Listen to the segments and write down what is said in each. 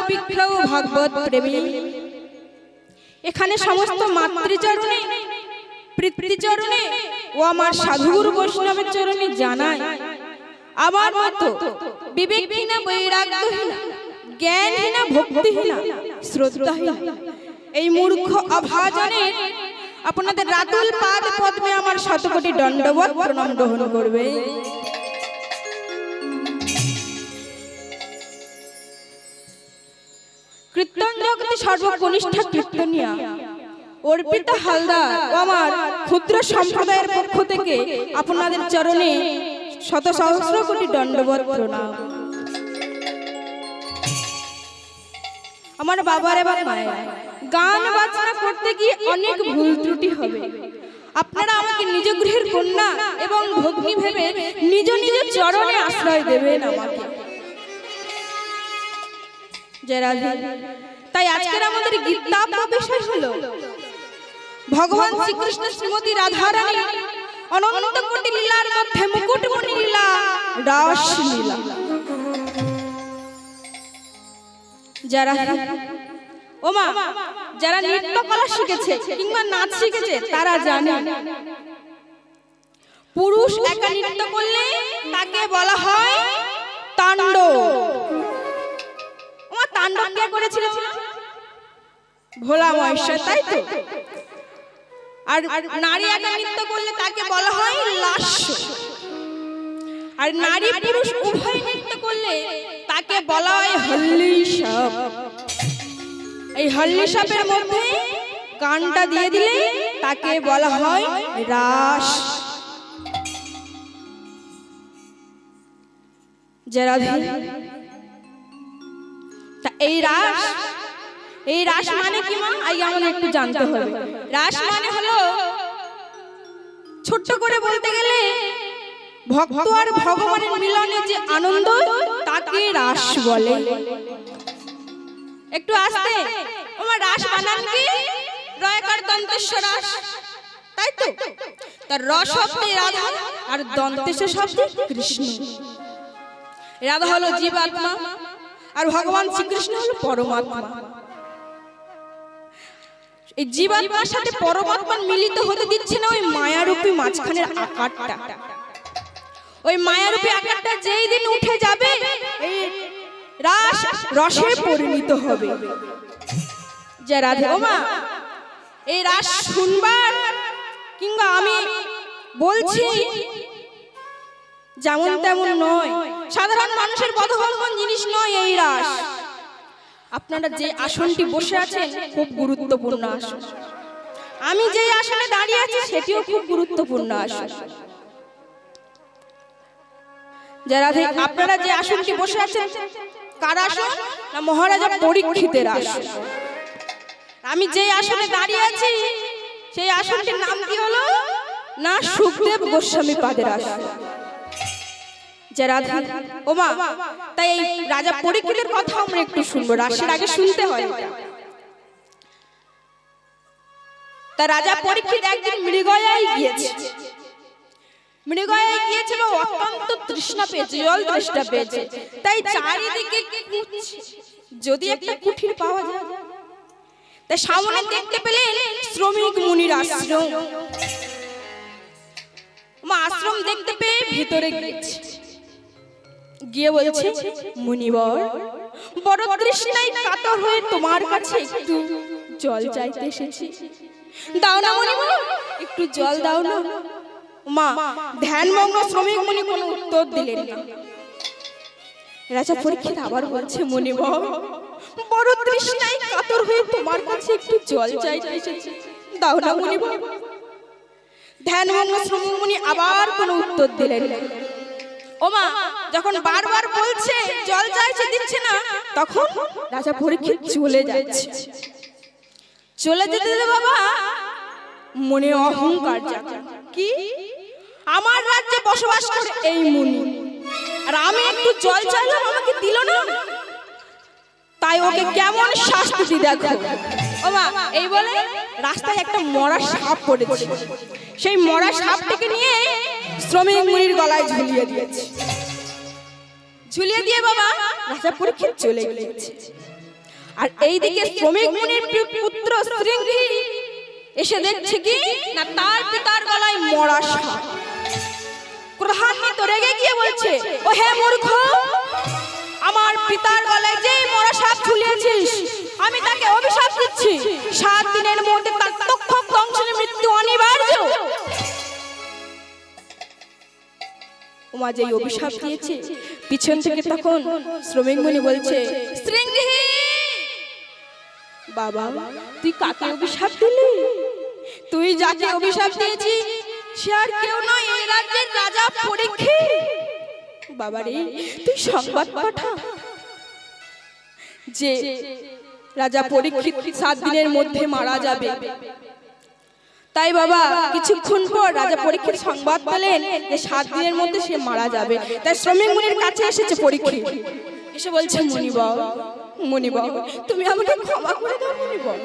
বিক্রয় ভাগবত প্রেমী, এখানে সমস্ত মাতৃচরণে পিতৃচরণে ও আমার সাধুগুরু বৈষ্ণবের চরণে জানাই আমার মতো বিবেকহীনা, বৈরাগ্যহীনা, জ্ঞানহীনা, ভক্তিহীনা, শ্রদ্ধাহীনা এই মূর্খ অভাজনের আপনাদের রাতুল পাদ পদ্মে আমার শতকোটি দণ্ডবত প্রণাম গ্রহণ করবে। কীর্তন জগতে সর্বকনিষ্ঠ কীর্তনিয়া অর্পিতা হালদার ও আমার ক্ষুদ্র সম্প্রদায়ের পক্ষ থেকে আপনাদের চরণে শত সহস্র কোটি দণ্ডবত প্রণাম। আমার বাবার এবং মায়ের গান বাজনা করতে গিয়ে অনেক ভুল ত্রুটি হবে। আপনারা আমাকে নিজ গৃহের কন্যা এবং ভগ্নী ভেবে নিজ নিজ চরণে আশ্রয় দেবেন আমাকে। জয় রাধে। তাই আজকের আমাদের গীতাপ্য বিষয় হলো ভগবান শ্রীকৃষ্ণ শ্রীমতী রাধারানী অনন্ত কোটি লীলার মধ্যে মুকুটমণি লীলা, রাস লীলা। যারা ওমা যারা নৃত্য কলা শিখেছে কিংবা নাচ শিখেছে তারা জানে পুরুষ একা নৃত্য করলে তাকে বলা হয় তাণ্ডব। ওমা তাণ্ডব কে করেছিল? ভোলা মহেশ্বর, তাই তো? আর নারী একা নৃত্য করলে তাকে বলা হয় লাস্য। আর নারী পুরুষ উভয় নৃত্য করলে তাকে বলা হয় হল্লীসাপ। এই হল্লীসাপের মধ্যে গানটা দিয়ে দিলে তাকে বলা হয় রাস। যারা এই রাস মানে কি মা? আগে আমাদের একটু জানতে হবে। রাস মানে হলো ছোট্ট করে বলতে গেলে ভক্ত আর ভগবানের মিলনে যে আনন্দ তাকে রাস বলে। একটু আস্তে। আমার রাস বানান কি? রয়কার দন্তেশ্বর রাস, তাই তো? তার রস শব্দে রাধা আর দন্তেশ্বর শব্দে কৃষ্ণ। রাধা হলো জীবাত্মা আর ভগবান শ্রীকৃষ্ণ হলো পরমাত্মা। এই জীবাত্মার সাথে পরমাত্মা মিলিত হতে দিচ্ছে না ওই মায়ারূপী মাঝখানের আকারটা। ওই মায়ারূপী আকারটা যেই দিন উঠে যাবে এই রাস রসে পরিণত হবে। যে রাধে ওমা এই রাস শুনবার কিংবা আমি বলছি যেমন তেমন নয়, সাধারণ মানুষের বোধগম্য জিনিস নয় এই রাস। আপনারা যে আসনটি বসে আছেন খুব গুরুত্বপূর্ণ আসন। আমি যে আসনে দাঁড়িয়ে আছি সেটিও খুব গুরুত্বপূর্ণ আসন। যারা আপনারা যে আসনটি বসে আছেন কার আসন? না মহারাজা পরীক্ষিতের আসন। আমি যে আসনে দাঁড়িয়ে আছি সেই আসনটির নাম কি হলো? না সুখদেব গোস্বামী পাদের আসন। যারা ওমা তাই এই রাজা পরীক্ষিতের কথা আমরা একটু শুনবো। রাসের আগে শুনতে হয়। তা রাজা পরীক্ষিত একদিন মৃগয়ায় গিয়েছে। মৃগয়ায় গিয়েছিল, অত্যন্ত তৃষ্ণা পেয়েছে, জল তৃষ্ণা পেয়েছে। তাই চারিদিকে যদি একটা কুঠির পাওয়া যায়। তাই সামনে দেখতে পেলেন শ্রমিক মুনির আশ্রম। আশ্রম দেখতে পেয়ে ভিতরে গিয়েছে। গিয়ে বলছে, মুনিবর বড় তৃষ্ণায় কাতর হয়ে তোমার কাছে একটু জল চাইতে এসেছি। দাও না মুনিবর, একটু জল দাও না। মা ধ্যানমগ্ন শ্রমিক মুনি কোনো উত্তর দিলেন না। রাজা পরীক্ষিত আবার বলছে, মুনিবর বড় তৃষ্ণায় কাতর হয়ে তোমার কাছে একটু জল চাইতে এসেছি, দাও না মুনিবর। ধ্যানমগ্ন শ্রমিক মুনি আবার কোনো উত্তর দিলেন না। ওমা যখন বারবার বলছে জল চাইছে দিচ্ছে না, তখন রাজা পরীক্ষিত চলে যাচ্ছে। চলে যেতে বাবা মনে অহংকার জাগে। কি আমার রাজ্যে বসবাস করে এই মুনি, আর আমি একটু জল চাইলাম আমাকে দিল না, তাই ওকে কেমন শাস্তি দি দেখো। ওমা এই বলে রাস্তায় একটা মরা সাপ পড়েছে। সেই মরা সাপটাকে নিয়ে শ্রমিক মুনির গলায় ঝুলিয়ে দিয়েছে। ঝুলিয়ে দিয়ে বাবা রাজা পরীক্ষিত চলে গিয়েছে। আর এইদিকে শ্রমিক মুনির পুত্র শৃঙ্গি এসে দেখছে কি না তার পিতার গলায় মরা সাপ। ক্রোধান্বিত রেগে গিয়ে বলছে, ও হে মূর্খ, আমার পিতার গলায় যে মরা সাপ ঝুলিয়েছিস, আমি তাকে অভিশাপ দিচ্ছি 7 দিনের মধ্যে তার তক্ষক দংশনে মৃত্যু অনিবার্য। ওমা যেই অভিশাপ দিয়েছে, পিছন থেকে তখন শ্রমিক মুনি বলছে, শৃঙ্গি বাবা, তুই কাকে অভিশাপ দিলি? তুই যাকে অভিশাপ দিয়েছিস সে আর কেউ নয়, এই রাজ্যের রাজা পরীক্ষিত। বাবারে, তুই সংবাদ পাঠা যে রাজা পরীক্ষিত 7 দিনের মধ্যে মারা যাবে। তাই বাবা কিছুক্ষণ পর রাজা পরীক্ষিত সংবাদ পেলেন যে 7 দিনের মধ্যে সে মারা যাবে। তাই শ্রমিক মুনির কাছে এসেছে পরীক্ষিত, এসে বলছে, মুনিবর, মুনিবর, তুমি আমাকে ক্ষমা করে দাও মুনিবর।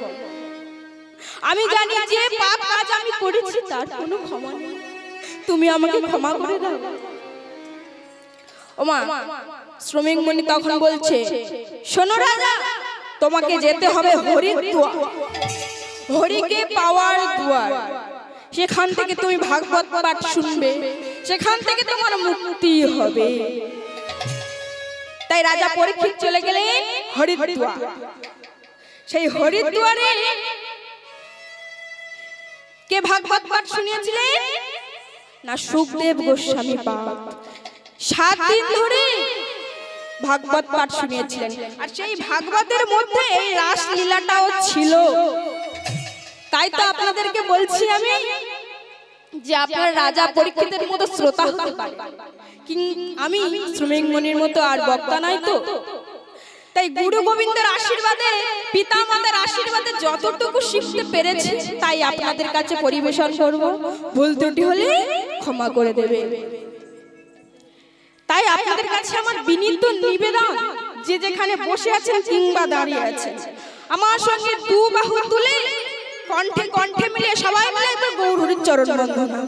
আমি জানি যে পাপ কাজ আমি করেছি তার কোনো ক্ষমা নেই, তুমি আমাকে ক্ষমা করে দাও। ওমা শ্রমিক মুনি তখন বলছে, শোনো রাজা, তোমাকে যেতে হবে হরিদ্বার, হরিকে পাওয়ার দুয়ার। সেখান থেকে তুমি ভাগবত পাঠ শুনবে, সেখান থেকে তোমার মুক্তি হবে। তাই রাজা পরীক্ষিত চলে গেলেন হরিদ্বার। সেই হরিদ্বারে কে ভাগবত পাঠ শুনিয়েছিলেন না সুখদেব গোস্বামী পাদ। 7 দিন ধরে ভাগবত পাঠ শুনিয়েছিলেন। আর সেই ভাগবতের মধ্যে এই রাসলীলাটাও ছিল। তাই তো আপনাদেরকে বলছি আমি যে আপনার রাজা পরীক্ষিতের মতো শ্রোতা হতে পারে, আমি শ্রমিক মুনির মতো আর বক্তা নাই তো। তাই গুরু গোবিন্দের আশীর্বাদে, পিতা মাতার আশীর্বাদে যতটুকু শিখতে পেরেছি তাই আপনাদের কাছে পরিবেশন করব। ভুল ত্রুটি হলে ক্ষমা করে দেবে। তাই আপনাদের কাছে আমার বিনীত নিবেদন, যে যেখানে বসে আছেন কিংবা দাঁড়িয়ে আছেন, আমার সঙ্গে 2 বাহু তুলে কণ্ঠে কণ্ঠে মিলে সবাই মিলে একবার গৌরহরির চরণ বন্দনা,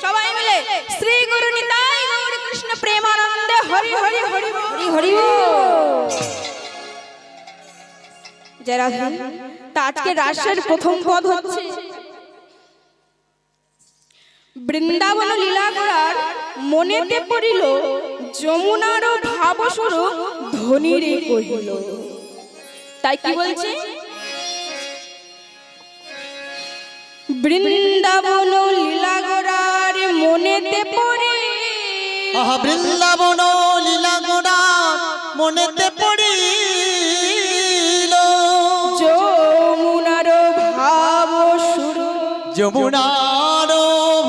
সবাই মিলে শ্রী গুরু নিতাই গৌর কৃষ্ণ প্রেমানন্দে হরি হরি হরি হরি হরি। জয় রাধে। তা আজকে রাসের প্রথম পদ হচ্ছে, বৃন্দাবন লীলা করার মনেতে পড়িল, যমুনার ভাবসুর ধ্বনিরে কহিল। তাই কি বলছে, বৃন্দাবন লীলা করার মনেতে পড়ে, আহা বৃন্দাবন লীলা করার মনেতে পড়িল, যমুনার ভাবসুর, যমুনার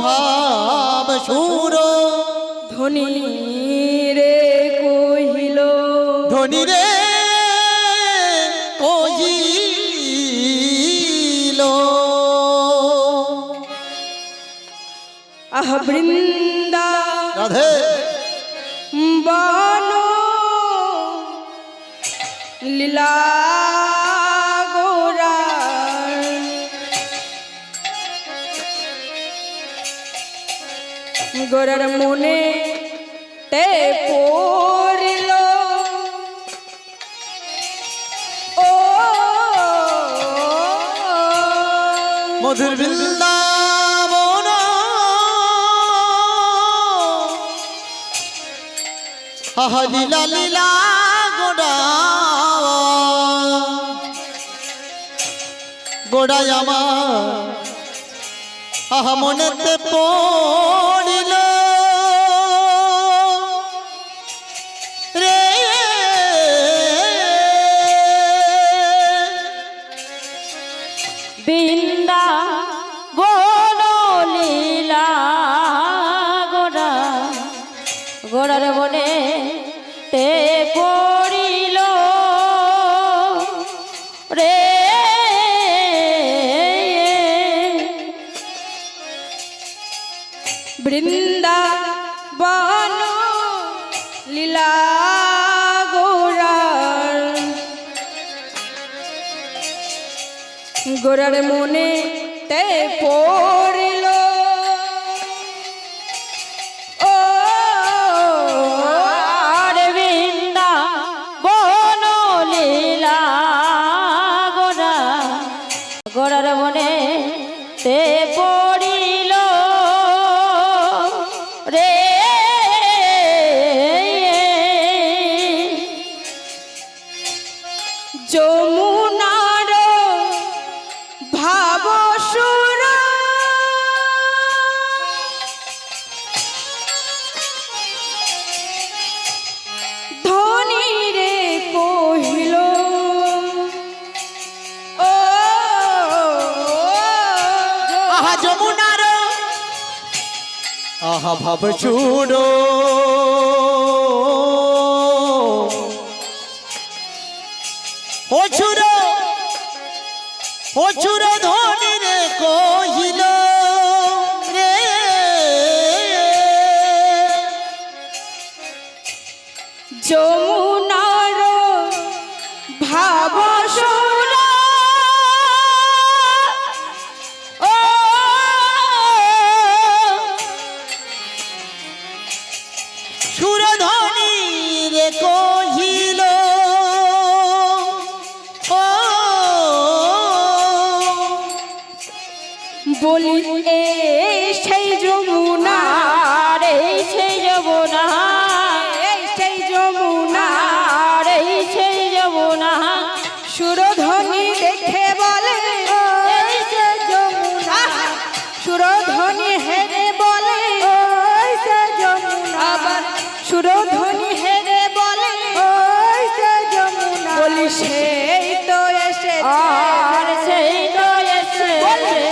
ভাবসুর ধ্বনিরে কহিল, ধ্বনিরে কহিল। আহ বৃন্দা রাধে বন লীলা গোরার, গোরার মনে তে পড়িল, ও মধুর বৃন্দাবন আহা লীলা লীলা গোড়া, গোড়ায় আমার আহা মনেতে পড়িল রে। বৃন্দাবন লীলা গোরা, গোরার মনে তে পড়িল রে, বৃন্দাবন লীলা গোরার, গোরার মনে তে পড়িল, ও আর বৃন্দাবন লীলা যমুনার ভাব সুর ধনী রে কহিল ও আহা যমুনার আহা ভাব চুড়ো ও চুড়ো ধনী রে কহিল রে যমুনার ভাব সুর ও সুরধনী রে কহিল ও বলি সেই যমুনা সেই যমুনা সেই যমুনা সেই যমুনা সুরধ্বনি দেখে বলে সেই যমুনা সুরধ্বনি হেরে বলে সেই যমুনা আবার সুরধ্বনি হেরে বলে সেই যমুনা বলি সেই তো এসেছে আর সেই তো এসেছে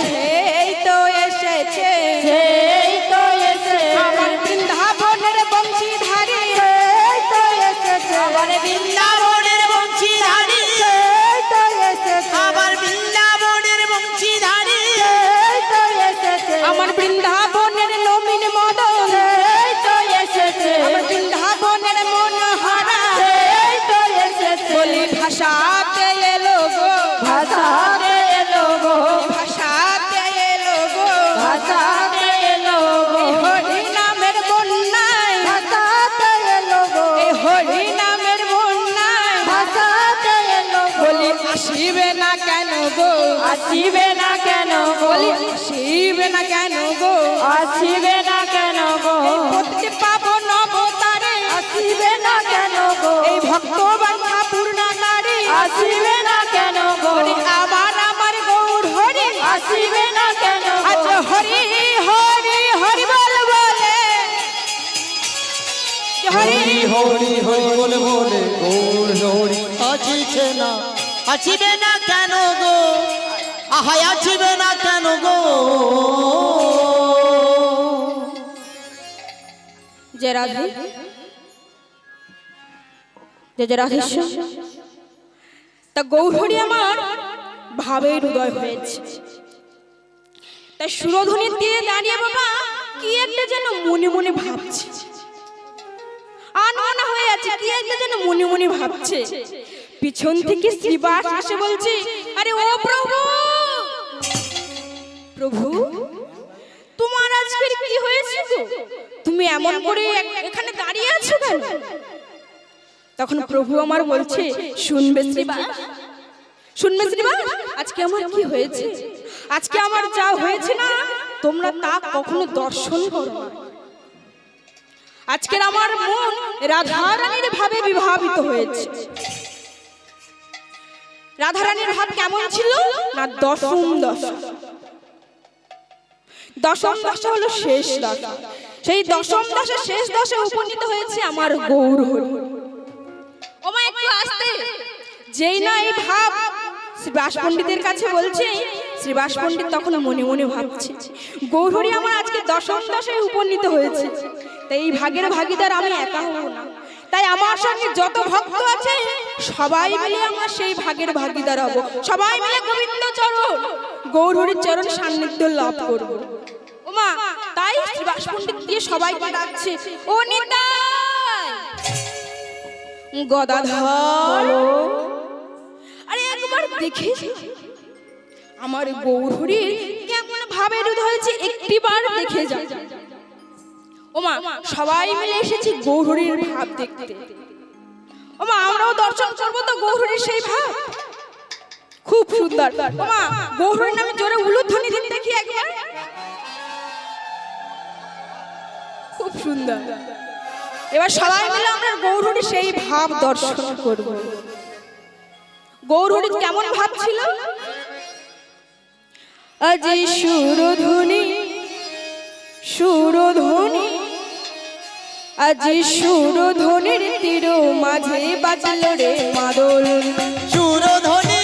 সেই তো এসেছে সেই তো এসেছে আমার বৃন্দাবনের বংশীধারী সেই তো এসেছে আমার বৃন্দাবনের বংশীধারী সেই তো এসেছে আমার বৃন্দাবনের বংশীধারী সেই তো এসেছে আমার বৃন্দাবনের নবীন মদন সেই তো এসেছে আমার বৃন্দাবনের মনোহরা সেই তো এসেছে বলি ভাষাতে এলো গো ভাষাতে এলো গো ভাষাতে এলো গো ভাষাতে এলো গো হরি নামের বন্যায় ভাষাতে এলো গো এই হরি নামের বন্যায় ভাষাতে এলো বলি আসিবে না কেন গো আসিবে না কেন বলি আসিবে না কেন গো আসিবে না কেন গো পতি পাবন অবতারে আসিবে না কেন গো এই ভক্তবান পূর্ণাকারী আসিবে না কেন গো আমার আমার গৌর হরি আসিবে না কেন আজ হরি হরি হরি বল বলে হরি হরি হরি বলে বলে গৌর হরি আসিছে না আসিবে না কেন গো আহা আসিবে না কেন গো যে রাধে যে রাধেশ্বর তা গৌরহরি আমার ভাবের উদয় হয়েছে তাই সুরধ্বনির দিয়ে দাঁড়িয়ে বাবা কি একটা যেন মনে মনে ভাবছে আনমনা হয়ে আছে কি একটা যেন মনে মনে ভাবছে পিছন থেকে শ্রীবাস এসে বলছে আরে ও প্রভু প্রভু তোমার আজকের কি হয়েছে গো তুমি এমন করে এখানে দাঁড়িয়ে আছো কেন তখন প্রভু আমার বলছে শুনবে শ্রীবাস শুনবে শ্রীবাস আজকে আমার কি হয়েছে আজকে আমার যা হয়েছে না তোমরা তা কখনো দর্শন করো না আজকের আমার মন রাধারানীর ভাবে বিভাবিত হয়েছে রাধারানীর ভাব কেমন ছিল না দশম দশা দশম দশা হলো শেষ দশা সেই দশম দশা শেষ দশা উপনীত হয়েছে আমার গৌর হরি ওমা একটু আসতে যেই না এই ভাব শ্রীবাস পণ্ডিতের কাছে বলছে শ্রীবাস পণ্ডিত তখন মনে মনে ভাবছে গৌর হরি আমার আজকে দশম দশায় উপনীত হয়েছে তাই এই ভাগের ভাগীদার আমি একা হব না তাই আমার সঙ্গে যত ভক্ত আছে সবাই মিলে আমরা সেই ভাগের ভাগীদার হব সবাই মিলে গোবিন্দ চরণ গৌর হরির চরণ সান্নিধ্য লাভ করব ওমা তাই শ্রীবাস পণ্ডিত দিয়ে সবাইকে ডাকছে ও নিতাই গদাধর আরে একবার দেখে আমার গৌর হরির কেমন ভাবের উদয় হয়েছে একটিবার দেখে যা ওমা সবাই মিলে এসেছি গৌর হরির ভাব দেখতে ওমা আমরাও দর্শন করবো তো গৌর হরির সেই ভাব খুব সুন্দর ওমা গৌর হরির নামে জোরে উলুধ্বনি দিন দেখি একবার খুব সুন্দর এবার সবাই মিলে আমরা গৌর হরির সেই ভাব দর্শন করব গৌরহরির কেমন ভাব ছিল? আজি সুরধ্বনি সুরধ্বনি, আজি সুরধ্বনির তীর মাঝে বাজল রে মাদল। সুরধ্বনি,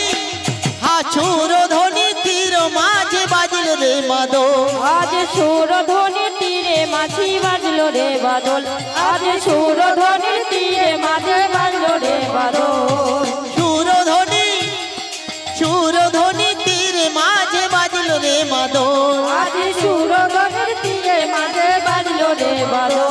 হ্যাঁ সুরধ্বনি তীর মাঝে বাজল রে মাদল। আজ সুরধ্বনির তীরে মাঝি বাজলো রে বাদল, আজ সুরধ্বনির তীরে মাঝে বাজলো রে বাদল। সুরধ্বনি, সুরধ্বনি তীরে মাঝে বাজল রে মাদল। আজ সুরধ্বনির তীরে মাঝে বাজলো রে বাদল।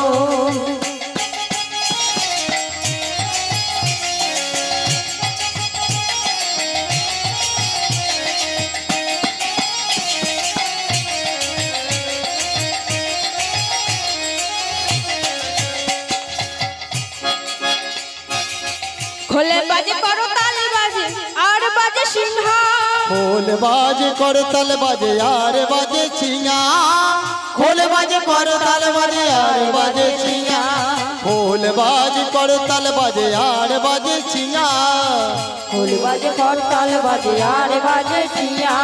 খোলে বাজে করতাল বাজে আর বাজে সিংহা, খোল বাজে করতাল বাজে আর বাজে ছিঙা। খোল বাজে করতাল বাজে আর বাজে ছিঙা। খোল বাজে করতাল বাজে আর বাজে ছিঙা। ফুল বাজে করতাল বাজে আর বাজে ছিয়া।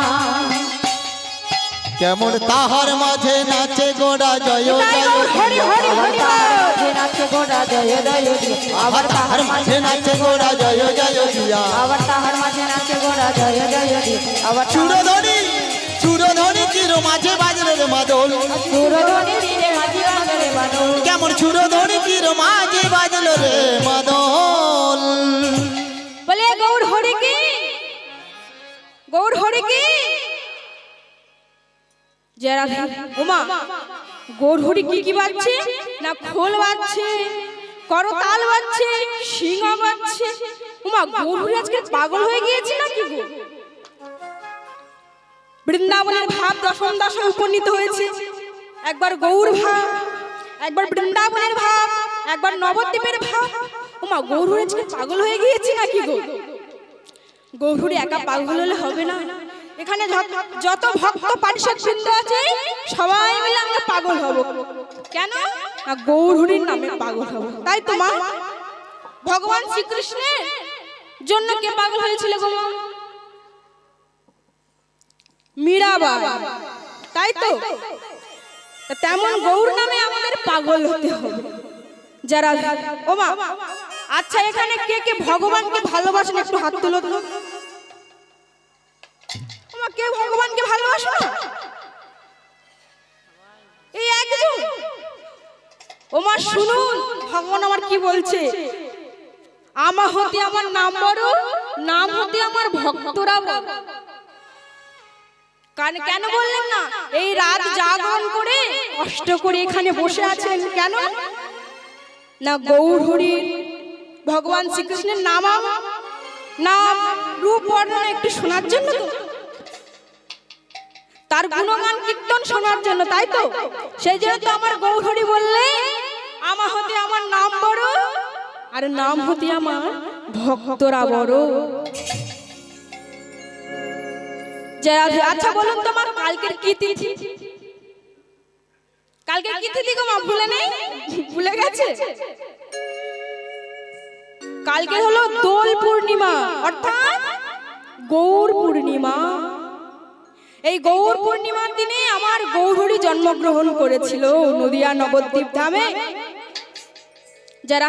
কেমন তাহার মাঝে নাচে গোড়া জয় জয়। হরি হরি হরি মাঝে নাচে গোড়া জয় জয় দিয়া, আবার তাহার মাঝে নাচে গোড়া জয় জয় দিয়া। আবার তাহার মাঝে নাচে গোড়া জয় জয় দিয়া, আবার সুরধ্বনি, সুরধ্বনি তীর মাঝে বাজল রে মাদল। সুরধ্বনির তীরে মাঝি বাজলো রে বাদল। কেমন সুরধ্বনি তীর মাঝে বাজল রে মাদল। বলে গৌর হরি কি, গৌর হরি কি। যারা ওমা গৌর হরি কি কি বাজছে না, খোল বাজছে, করতাল বাজছে, সিংহ বাজছে। ওমা গৌর হরি আজকে পাগল হয়ে গিয়েছে নাকি গো? বৃন্দাবনের ভাব দশম দশায় উপনীত হয়েছে। একবার গৌর ভাব, একবার বৃন্দাবনের ভাব, একবার নবদ্বীপের ভাব। ওমা গৌর হরি আজকে পাগল হয়ে গিয়েছে নাকি গো? গৌর হরি একা পাগল হলে হবে না, এখানে যত ভক্ত পারিষদ বৃন্দ আছে সবাই মিলে আমরা পাগল হব। কেন না গৌর হরির নামে পাগল হব। তাই তো মা, ভগবান শ্রীকৃষ্ণের জন্য কে পাগল হয়েছিল গো মা? মীরাবাই, তাই তো? তেমন গৌর নামে আমাদের পাগল হতে হবে। যারা ও মা, আচ্ছা এখানে কে কে ভগবানকে ভালোবাসেন একটু হাত তুলো তো। ওমা কে ভগবানকে ভালোবাসো না? এই একজন। ওমা শুনুন ভগবান আমার কি বলছে, আমা হতে আমার নাম বড়, নাম হতে আমার ভক্তরা বড়। কেন বললেন না? এই রাত জাগরণ করে কষ্ট করে এখানে বসে আছেন কেন না? গৌর হরির ভগবান শ্রীকৃষ্ণের নাম নাম রূপ বর্ণনা একটু শোনার জন্য তো, তার গুণগান কীর্তন শোনার জন্য, তাই তো? সেই জন্য তো আমার গৌর হরি বললে আমা হতে আমার নাম বড় আর নাম হতে আমার ভক্তরা বড়। আচ্ছা বলুন তোমার কালকের কি তিথি? কালকের কি তিথি গো মা? ভুলে নেই? ভুলে গেছে? কালকে হলো দোল পূর্ণিমা অর্থাৎ গৌর পূর্ণিমা। এই গৌর পূর্ণিমার দিনে আমার গৌর হরি জন্মগ্রহণ করেছিল নদিয়া নবদ্বীপ ধামে। যারা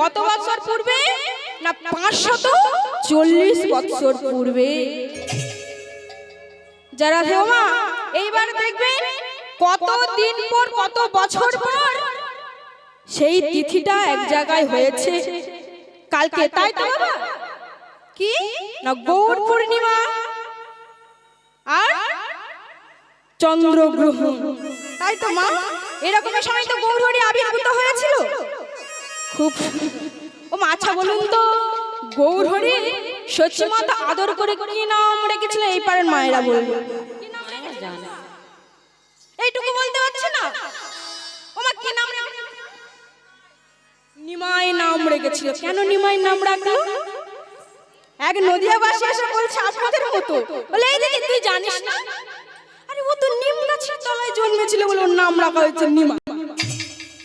কত বছর পূর্বে না 540 বছর পূর্বে। যারা মা এইবার দেখবেন কত দিন পর, কত বছর পর সেই তিথিটা এক জায়গায় হয়েছে কালকে, তাই তো বাবা? কি না গৌর পূর্ণিমা আর চন্দ্রগ্রহণ, তাই তো মা? এরকমের সময় তো গৌর হরি আবির্ভূত হয়েছিল। খুব ও মা, আচ্ছা বলুন তো গৌর হরি সত্যি মাতা আদর করে কি নাম রেখেছিল? এই পারেন মায়েরা বলবে, এইটুকু বলতে পারছে না? ও মা কি নাম? নিমাই নাম রেখেছিল। কেন নিমাই নাম রাখলো? এক নদিয়াবাসী এসে বলছে আপনাদের মতো, বলে এই দিদি তুই জানিস না? আরে ও তো নিম গাছের তলায় জন্মেছিল বলে ওর নাম রাখা হয়েছে নিমাই।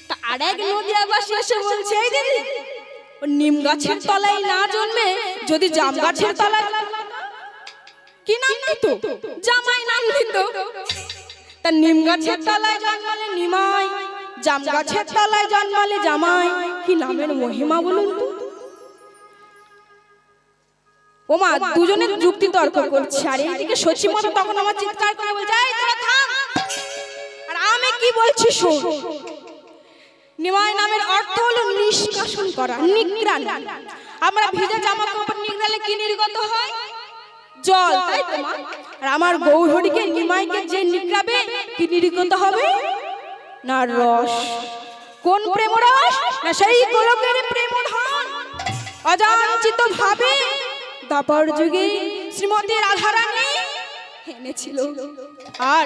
তা আর এক নদিয়াবাসী এসে বলছে এই দিদি ও নিম গাছের তলায় না জন্মে যদি জাম গাছের তলায়, কি নাম দিত? জামাই নাম দিত। তা নিম গাছের তলায় জন্মালে নিমাই, জাম গাছের তলায় জন্মালে জামাই, কি নামের মহিমা বলুন তো? ও মা, দুজনের যুক্তি তর্ক করছে, আর এইদিকে সচি মতো তখন আমার চিৎকার করে বলছে, এই তোরা থাম। আর আমি কি বলছি শোন। নিমাই নামের অর্থ হলো নিষ্কাশন করা, নিগ্রাণ। আমরা ভিজা জামা কাপড় নিগড়ালে কি নির্গত হয়? জল, তাই তো মা? আর আমার গৌহরিকে নিমাইকে যে নিগড়াবে কি নির্গত হবে? না রস। কোন প্রেম রস? না সেই গোলকের প্রেম ধন। অযাচিত ভাবে দাপর যুগে শ্রীমতী রাধারানী এনেছিল, আর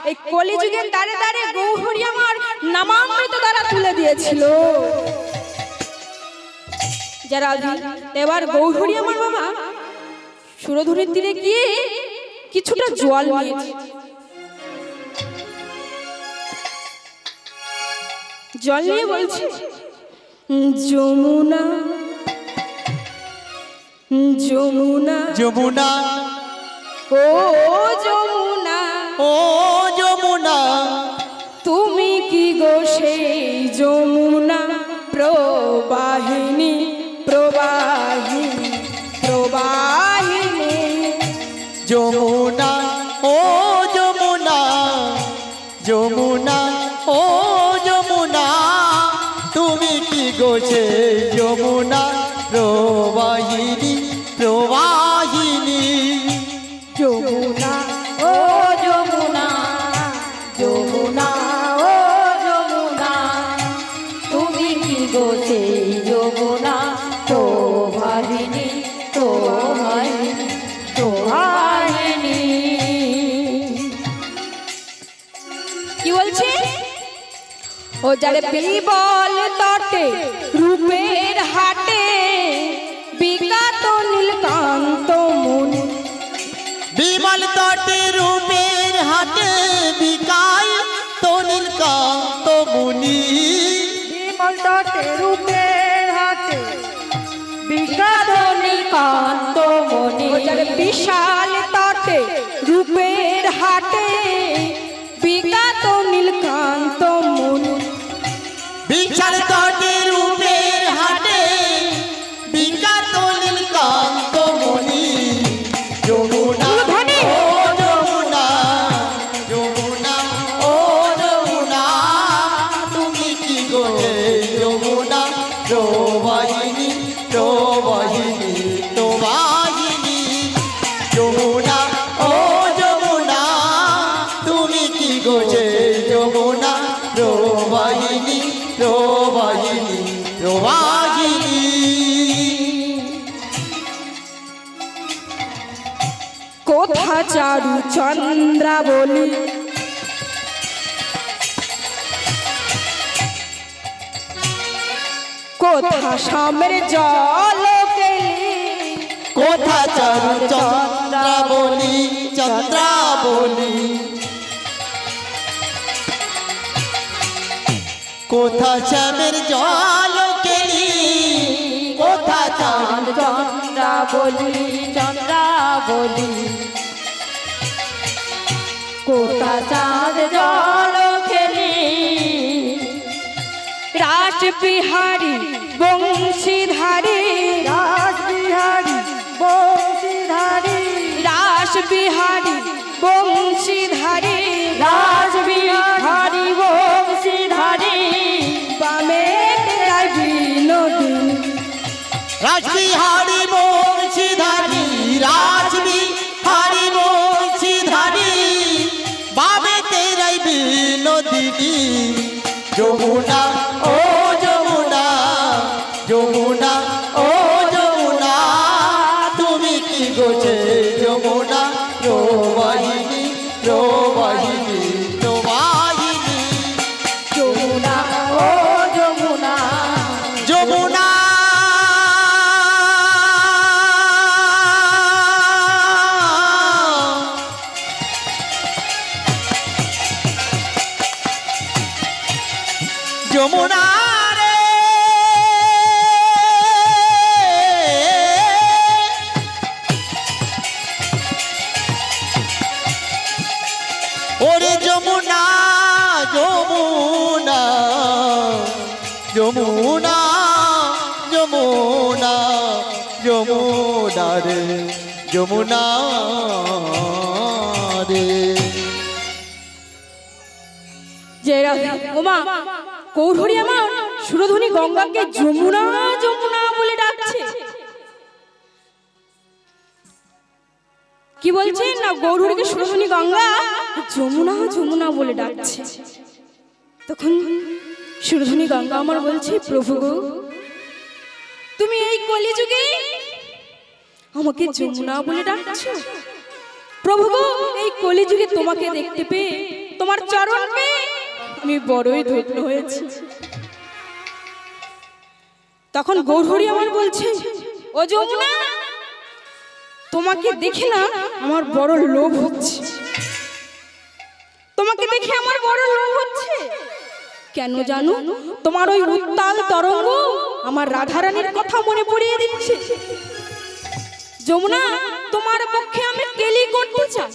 এই কলি যুগের দ্বারে দ্বারে গৌহরি আমার নামামৃত দ্বারা তুলে দিয়েছিল। যারা এবার গৌহরি আমার বাবা সুরধুরীর তীরে গিয়ে কিছুটা জল নিয়েছে। জল নিয়ে বলছে, যমুনা যমুনা যমুনা, ও যমুনা, ও যমুনা, তুমি কি গো সেই যমুনা? প্রবাহিনী প্রবাহিনী প্রবাহিনী। যমুনা, ও যমুনা, যমুনা, ও যমুনা, তুমি কি গোছে যমুনা? প্রবাহিনী প্রবাহিনী। যমুনা, ও যমুনা, যমুনা, ও যমুনা, তুমি কি গো সেই যমুনা? প্রবাহিনী প্রবাহিনী প্রবাহিনী। কি বলছে? ও যারে বিবল তটে রূপের হাটে বিকাত নীলকান্ত মুনি। বিমল তটে রূপের হাটে বিকায় তো নীলকান্ত মুনি। বিমল তটে রূপের হাটে বিকাত নীলকান্ত মনি। ও যারে বিশাল তটে রূপের হাটে বিকাত নীলকান্ত মুনি। বিশাল তটে রূপের হাটে বিকাত নীলকান্ত মুনি। যমুনা, ও যমুনা, যমুনা, ও যমুনা, তুমি কি গোছে যমুনা? প্রবাহিনী প্রবাহিনী প্রবাহিনী। যমুনা, ও যমুনা, তুমি কি গোছে যমুনা? প্রবাহিনী প্রবাহিনী প্রবাহিনী। কোথা চারু চন্দ্রাবলী, কোথা সামের জল কেলি। কোথা চারু চন্দ্রাবলী, চন্দ্রাবলী, কোথা শ্যামের জল কেলি। কোথা চাঁদ চন্দ্রাবলী চন্দ্রাবলী, কোথা চাঁদ জল খেলি। রাস বিহারী বংশীধারী, রাস বিহারী বংশীধারী, রাস বিহারী বংশীধারী, রাস বিহারী বংশীধারী। বামে তেরাই বিনোদিনী। রাসবিহারী বংশীধারী, রাসবিহারী বংশীধারী, বাবে তেরাই বিনোদিনী। যমুনা, ও যমুনা, যমুনা, ও যমুনা, তুমি কি গোছে যমুনা? প্রবাহিনী প্রবাহিনী প্রবাহিনী। যমুনা, ও যমুনা, যমুনা, যমুনা রে যমুনা যমুনা যমুনা রে যমুনা রে। যে ওমা কৌরহরি আমার সুরধনী গঙ্গাকে যমুনা যমুনা বলে ডাকছে। কি বলছে না গৌরহরিকে সুরধনী গঙ্গা যমুনা যমুনা বলে ডাকছে। তখন সুরধনী গঙ্গা আমার বলছে প্রভু গো তুমি এই কলিযুগে আমাকে যমুনা বলে ডাকছো। প্রভু গো এই কলিযুগে তোমাকে দেখতে পেয়ে তোমার চরণ পেয়ে আমি বড়ই ধন্য হয়েছি। তখন গৌরহরি আমার বলছে ও যমুনা তোমাকে দেখে না আমার বড় লোভ হচ্ছে, তোমাকে দেখে আমার বড় লোভ হচ্ছে। কেন জানো তোমার ওই উত্তাল তরঙ্গ আমার রাধারানীর কথা মনে পড়িয়ে দিচ্ছে। যমুনা তোমার পক্ষে আমি কেলি করতে চাই,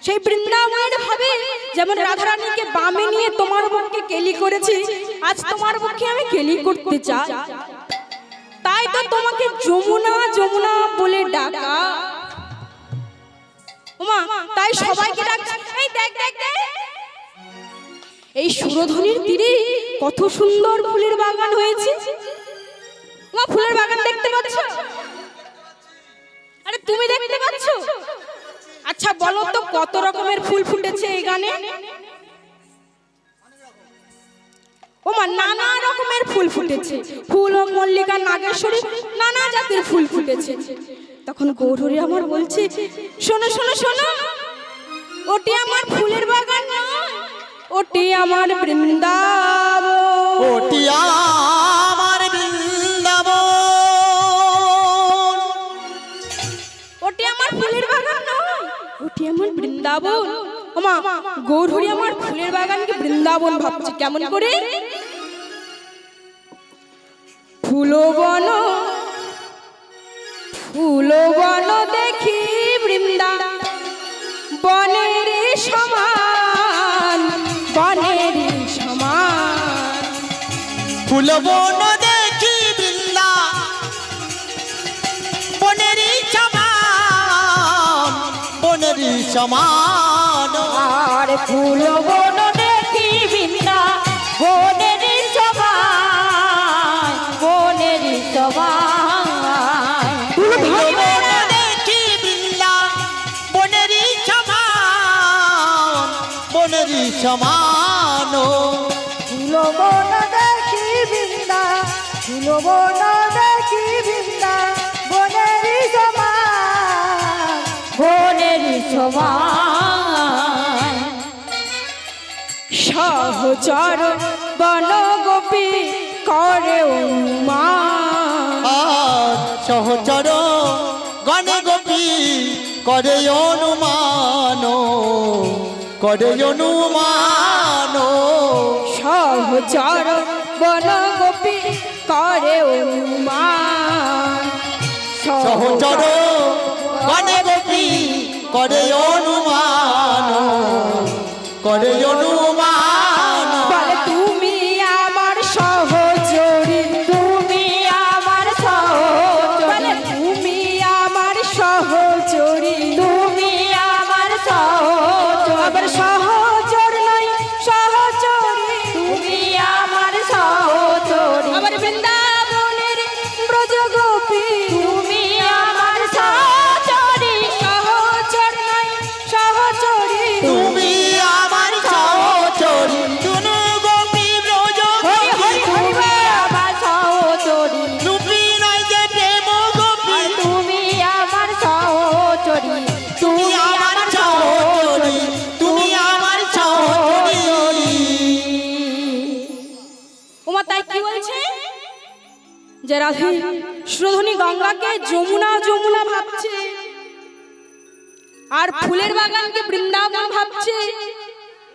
সেই বৃন্দাবনের ভাবে যেমন রাধারানীকে বামে নিয়ে তোমার পক্ষে কেলি করেছি, আজ তোমার পক্ষে আমি কেলি করতে চাই। তাই তো তোমাকে যমুনা যমুনা বলে ডাকা। ওমা তাই সবাইকে ডাকছে এই দেখ দেখ দেখ এই সুরধনীর তীরে কত সুন্দর ফুলের বাগান হয়েছে। ওমা ফুলের বাগান দেখতে পাচ্ছ? আরে তুমি দেখতে পাচ্ছ? আচ্ছা বলো তো কত রকমের ফুল ফুটেছে এই গানে? ওমা নানা রকমের ফুল ফুটেছে, ফুল ও মল্লিকা নাগেশ্বরী নানা জাতের ফুল ফুটেছে। তখন গৌরহরি আমার বলছে শোনো শোনো শোনো ওটি আমার ফুলের বাগান নয়, ওটি আমার বৃন্দাবন, ওটি আমার বৃন্দাবন, ওটি আমার ফুলের বাগান নয়, ওটি আমার বৃন্দাবন। ওমা গৌরহরি আমার ফুলের বাগানকে বৃন্দাবন ভাবছে কেমন করে? ফুলবন ফুলবন দেখি বৃন্দা বনের সমান, বনের সমান। ফুলবন দেখি বৃন্দা বনেরই সমান, বনেরই সমান। আর ফুলবন দেখি বৃন্দা বনের সমান, বনের সমান। ফুলবন দেখি বৃন্দা বনেরই সমান, বনেরই সমান। ফুলবন দেখি বৃন্দা, ফুলবন দেখি বৃন্দা বনের সমান, বনের সমান। সহচর বন গোপী করে অনুমান, আর সহচর গণে গোপী করে অনুমান, করে অনুমান। সহচর বন গোপী করে অনুমান, সহচর গণে গোপী করে অনুমান, করে অনুমান। বলে তুমি আমার সহচরী, তুমি আমার সহচরী, বলে তুমি আমার সহচরী, তুমি আমার সহচরী, আবার সহচর নয় সহচরী, তুমি আমার সহচরী, আবার বৃন্দাবনের ব্রজ গোপী, তুমি আমার সহচরী, সহচর নয় সহচরী, তুমি আমার সহচরী, দুনু গোপী ব্রজ হরি হরি হরি তুমি আমার সহচরী, রূপী নয় যে প্রেম গোপী। আর তুমি আমার সহচরী, তুমি আমার সহচরী, তুমি আমার সহচরী। ওমা তাই কি বলছে যে রাধে সুরধনী গঙ্গাকে যমুনা যমুনা ভাবছে, আর ফুলের বাগানকে বৃন্দাবন ভাবছে।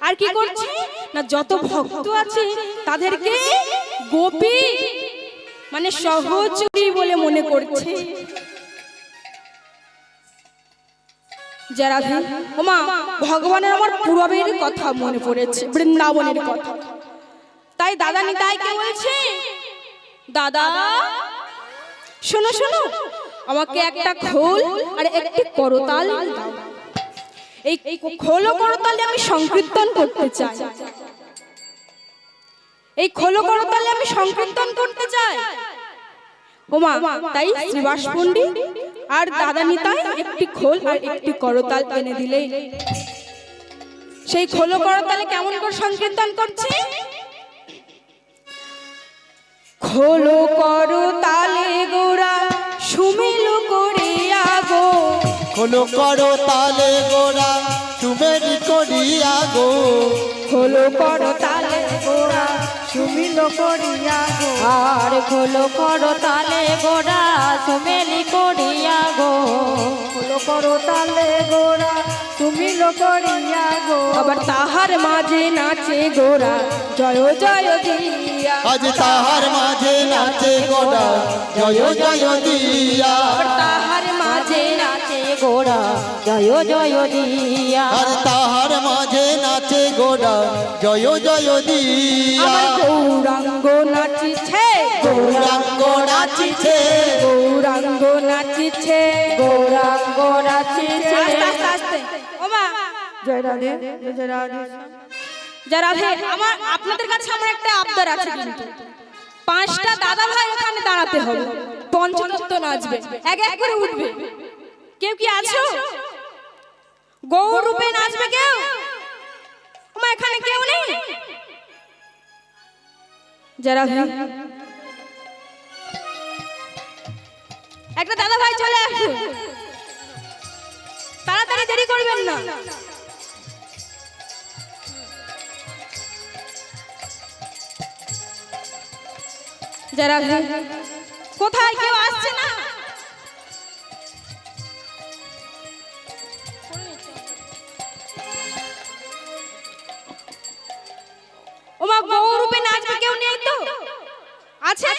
আর কি করছে না যত ভক্ত আছে তাদেরকে গোপী মানে সহচরী বলে মনে করছে। যারা ওমা ভগবানের আমার পূর্বের কথা মনে পড়েছে, বৃন্দাবনের কথা। তাই তাই দাদা নিতাইকে বলছে, দাদা শোনো শোনো, আমাকে একটা খোল আর একটি করতাল দাও। এই খোল ও করতালে আমি সংকীর্তন করতে চাই। এই খোল ও করতালে আমি সংকীর্তন করতে চাই। ওমা, তাই শ্রীবাস পণ্ডিত আর দাদা নিতাই একটি খোল আর একটি করতাল এনে দিলে সেই খোল ও করতালে কেমন করে সংকীর্তন করছে, খোলো করতালে গোরা সুমিল করিয়া গো, খোলো করতালে গোরা সুমেলি করিয়া গো, খোলো করতালে গোরা সুমিল করিয়া গো, আর খোলো করতালে গোরা সুমেলি করিয়া গো, খোলো করতালে গোরা সুমিল করিয়া গো, আবার তাহার মাঝে নাচে গোরা জয় জয় দিয়া, আজ তাহার মাঝে নাচে গোরা জয় জয় দিয়া, আবার তাহার মাঝে নাচে গোরা জয় জয় দিয়া, আর তাহার মাঝে নাচে গোরা জয় জয় দিয়া, আমার গৌরাঙ্গ নাচিছে, গৌরাঙ্গ নাচিছে, গৌরাঙ্গ নাচিছে, গৌরাঙ্গ নাচিছে। আস্তে আস্তে আস্তে, ওমা জয় রাধে জয় রাধে। জয় রাধে। আমার আপনাদের কাছে আমার একটা আবদার আছে, কিন্তু 5টা দাদা ভাই ওখানে দাঁড়াতে হবে, পঞ্চতত্ত্ব নাচবে, এক এক করে উঠবে। কেউ কি আছো? গৌর রূপে নাচবে কেউ? ওমা এখানে কেউ নেই? জয় রাধে। একটা দাদা ভাই চলে আসুন, তাড়াতাড়ি, দেরি করবেন না। যারা কোথায় কেউ আসছে না? ওমা গৌর রূপে নাচবে কেউ নেই তো? আছে?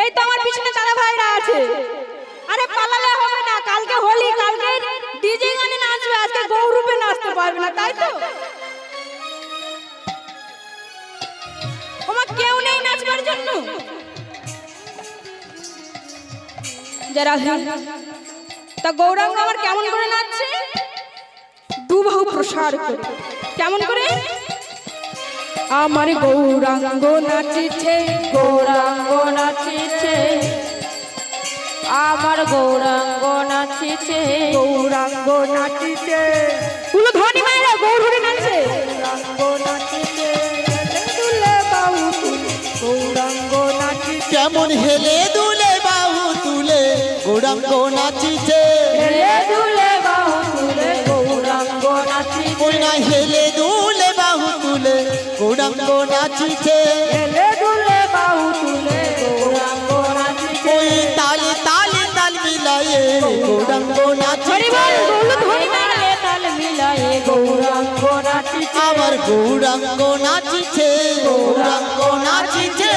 এই তো আমার পিছনে দাদা ভাইরা আছে। আরে পালালে হবে না, কালকে হোলি, কালকে ডিজে গানে নাচবে, আজকে গৌর রূপে নাচতে পারবে না, তাই তো? ওমা কেউ নেই নাচবার জন্য? যারা তা গৌরাঙ্গ আমার কেমন করে নাচছে? দুবাহু প্রসার করে। কেমন করে? আমার গৌরাঙ্গ নাচিছে, গৌরাঙ্গ নাচিছে, আমার গৌরাঙ্গ নাচিছে, গৌরাঙ্গ নাচিছে, পুরো ধনী মায়েরা গৌর হরে নাচে, গৌরাঙ্গ নাচিছে, দুলে বাহু তুলে, গৌরাঙ্গ নাচিছে, কেমন হেলে দুলে বাহু তুলে গৌরাঙ্গ নাচিছে, হেলে দুলে বাহু তুলে গৌরাঙ্গ নাচিছে, ওই না হেলে দুলে বাহু তুলে গৌরাঙ্গ নাচিছে, হেলে দুলে বাহু তুলে গৌরাঙ্গ নাচিছে, ওই তালে তালে তাল মিলায়ে গৌরাঙ্গ নাচিছে, তালে তাল মিলায়ে গৌরাঙ্গ নাচিছে, আমার গৌরাঙ্গ নাচিছে, গৌরাঙ্গ নাচিছে।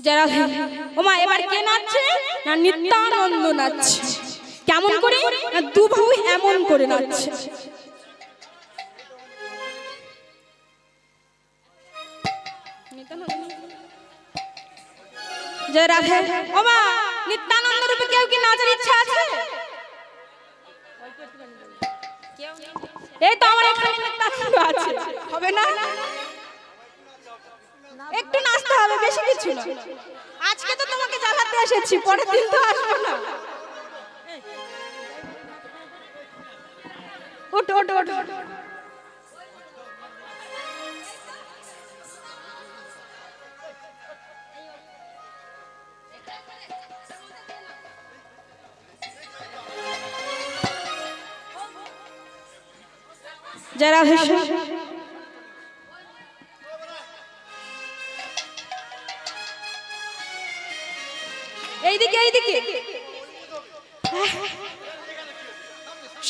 যারা ওমা এবার কে নাচছে? না নিত্যানন্দ নাচছে। কেমন করে? না দুবাহু এমন করে নাচছে। জয় রাধে। ওমা নিত্যানন্দ রূপে কেউ কি নাচার ইচ্ছা আছে? এই তো আমার এখানে নিত্যানন্দ আছে, হবে না? একটু নাচতে হবে, বেশি কিছু না। আজকে তো তোমাকে জ্বালাতে এসেছি, পরের দিন তো আসবো না। ওঠো ওঠো ওঠো। যারা এইদিকে এইদিকে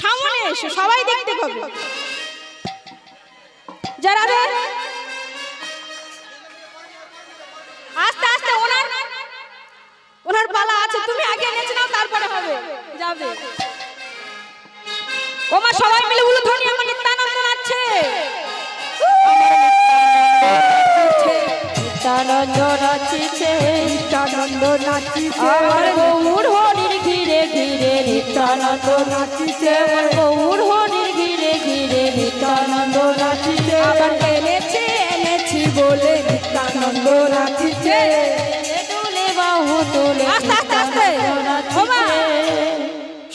সামনে এসো, সবাই দেখতে পাবে। যারা আস্তে আস্তে ওনার ওনার পালা আছে, তুমি আগে নেচে নাও তারপরে হবে, যাবে। ওমা সবাই মিলে উলুধ্বনি আমার নিত্যানন্দ নাচছে। নিত্যানন্দ নাচিছে, নিত্যানন্দ নাচিছে, আমার গৌর হরির ঘিরে ঘিরে নিত্যানন্দ নাচিছে, আমার গৌর হরির ঘিরে ঘিরে নিত্যানন্দ নাচিছে, আবার এনেছি এনেছি বলে নিত্যানন্দ নাচিছে। তুলে বাহু তুলে আস্তে আস্তে আস্তে। ওমা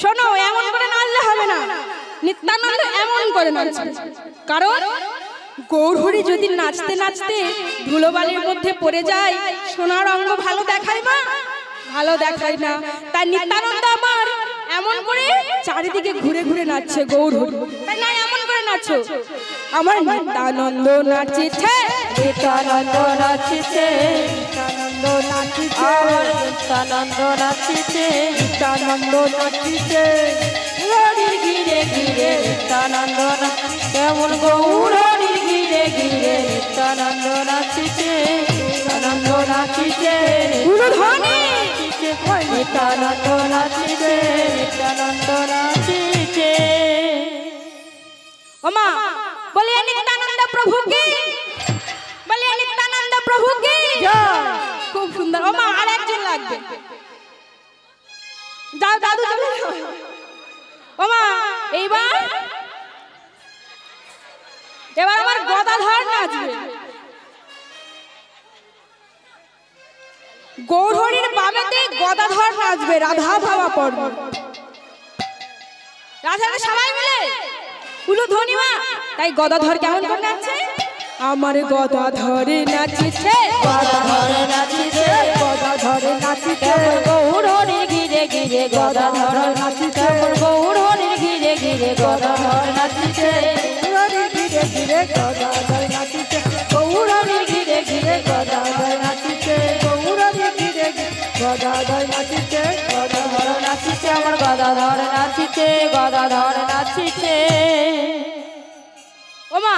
শোনো, এমন করে নাচলে হবে না, নিত্যানন্দ এমন করে নাচবে। কারণ গৌরহরি যদি নাচতে নাচতে ধুলোবালির মধ্যে পড়ে যায়, সোনার অঙ্গ ভালো দেখায় মা, ভালো দেখায় না। তাই নিত্যানন্দ আমার এমন করে চারিদিকে ঘুরে ঘুরে নাচছে গৌরহরি। তাই না এমন করে নাচো, আমার নিত্যানন্দ নাচিছে, নিত্যানন্দ নাচিছে, নিত্যানন্দ নাচিছে, আমার নিত্যানন্দ নাচিছে, নিত্যানন্দ নাচিছে, হরির ঘিরে ঘিরে নিত্যানন্দ কেমন গৌর হরির ঘিরে ঘিরে নিত্যানন্দ নাচিছে, নিত্যানন্দ নাচিছে, উলুধ্বনি। নিত্যানন্দ নাচিছে, নিত্যানন্দ নাচিছে। ওমা বলিয়ে নিত্যানন্দ প্রভু কি, বলিয়ে নিত্যানন্দ প্রভু কি। খুব সুন্দর। ওমা আর একজন লাগবে, যাও দাদু চলে যাও। ওমা এইবার এবার আমার গদাধর নাচবে। গৌরহরির বামেতে গদাধর নাচবে, রাধা ভাবা পর্ব। রাধাকে সবাই মিলে উলুধ্বনি মা। তাই গদাধর কেমন করে নাচছে, আমার গদাধরে নাচিছে, গদাধরে নাচিছে, গদাধরে নাচিছে, গৌর হরির ঘিরে ঘিরে গদাধর নাচিছে, গৌর হরির ঘিরে ঘিরে গদাধর নাচিছে, হরির ঘিরে ঘিরে গদাধর নাচিছে, গৌর হরির ঘিরে ঘিরে গদাধর নাচিছে, গৌর হরির ঘিরে গদাধর নাচিছে, গদাধর নাচিছে, আমার গদাধর নাচিছে, গদাধর নাচিছে। ওমা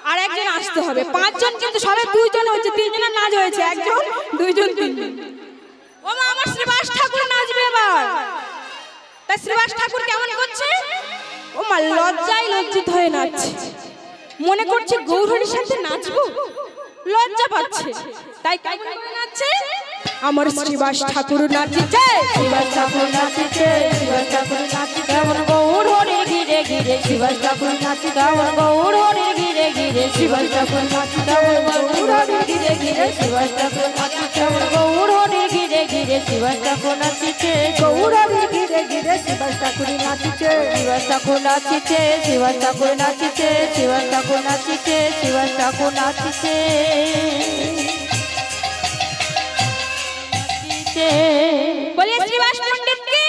আর একজন আসতে হবে, পাঁচজন কিন্তু সবাই দুইজন হচ্ছে, তিনজনের নাচ হয়েছে, একজন দুইজন তিনজন। ওমা আমার শ্রীবাস ঠাকুর নাচবে এবার। তাই শ্রীবাস ঠাকুর কেমন করছে, ওমা লজ্জায় লজ্জিত হয়ে নাচছে, মনে করছে গৌরহরির সাথে নাচবো, লজ্জা পাচ্ছে। তাই কেমন করে নাচছে, আমার শ্রীবাস ঠাকুর নাচিছে, শিবাস ঠাকুর নাচিছে, শিবাস ঠাকুর নাচিছে, কেমন গৌর হরির ঘিরে ঘিরে শিবাস ঠাকুর নাচিছে, কেমন গৌর হরির ঘিরে ঘিরে শিবাস ঠাকুর নাচিছে, কেমন গৌর হরির ঘিরে ঘিরে শিবাস ঠাকুর নাচিছে, কেমন গৌর হরির ঘিরে ঘিরে শিবাস ঠাকুর নাচিছে, গৌর হরির ঘিরে ঘিরে শিবাস ঠাকুর নাচিছে, শিবাস ঠাকুর নাচিছে, শিবাস ঠাকুর নাচিছে, শিবাস ঠাকুর নাচিছে, শিবাস ঠাকুর নাচিছে। বলিয়ে শ্রীবাস পণ্ডিত কি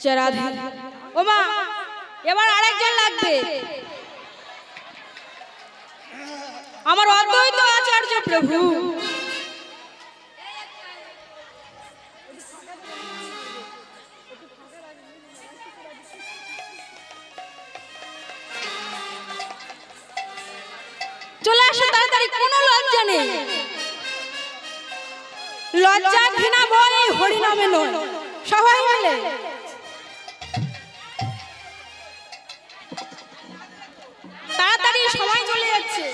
জরাধি। ওমা এবার আরেকজন লাগবে, আমার অদ্বৈত আচার্য প্রভু। চলে আসো তাড়াতাড়ি, কোনো লজ্জা নেই, লজ্জা ঘৃণা ভয় এই হরিনামে নয়, সবাই মিলে। তাড়াতাড়ি সময় চলে যাচ্ছে।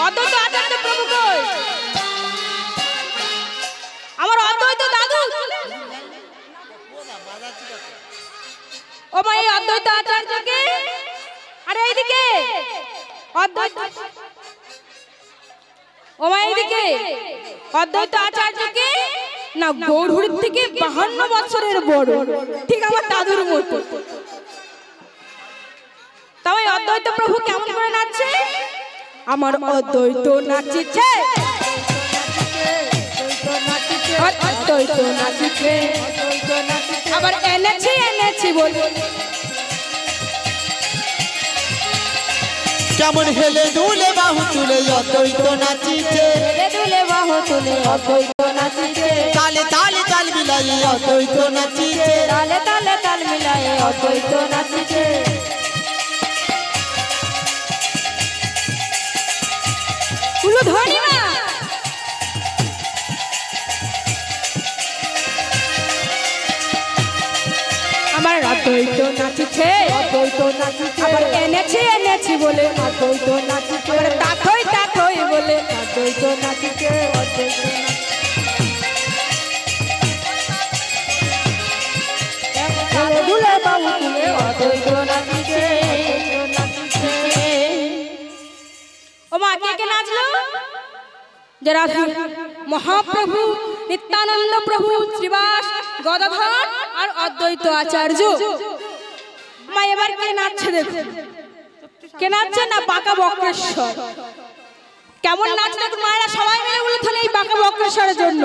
অদ্বৈত আচার্য প্রভু কই, আমার অদ্বৈত দাদু। ও মা এই অদ্বৈত আচার্যকে, আরে এইদিকে অদ্বৈত, ও মা এইদিকে অদ্বৈত আচার্যকে না গৌরহরির থেকে 52 বছরের বড়, ঠিক আমার দাদুর মতো। তাই অদ্বৈত প্রভু কেমন করে নাচছে, আমার অদ্বৈত নাচিছে, অদ্বৈত নাচিছে, আবার এনেছি এনেছি বল। কেমন হেলে দুলে বাহু তুলে অদ্বৈত নাচিছে হেলে দুলে বাহু তুলে অদ্বৈত নাচিছে তালে তালে তাল মিলাই অদ্বৈত নাচিছে তালে তালে তাল মিলায়ে অদ্বৈত নাচিছে উলু ধরি না আমার অদ্বৈত নাচিছে অদ্বৈত নাচিছে আবার এনেছি বলে অদ্বৈত নাচিছে আবার তাথই বলে অদ্বৈত নাচিছে অদ্বৈত হেলে দুলে বাহু তুলে অদ্বৈত নাচিছে ও মা কে নাচলো যারা মহাপ্রভু নিত্যানন্দ প্রভু শ্রীবাস গদাধর আর অদ্বৈত আচার্য মা এবার কে নাচছে দেখো কে নাচছে না বাঁকা বক্রেশ্বর কেমন নাচ দেখুন মায়েরা সবাই মিলে উলুধ্বনি এই বাঁকা বক্রেশ্বরের জন্য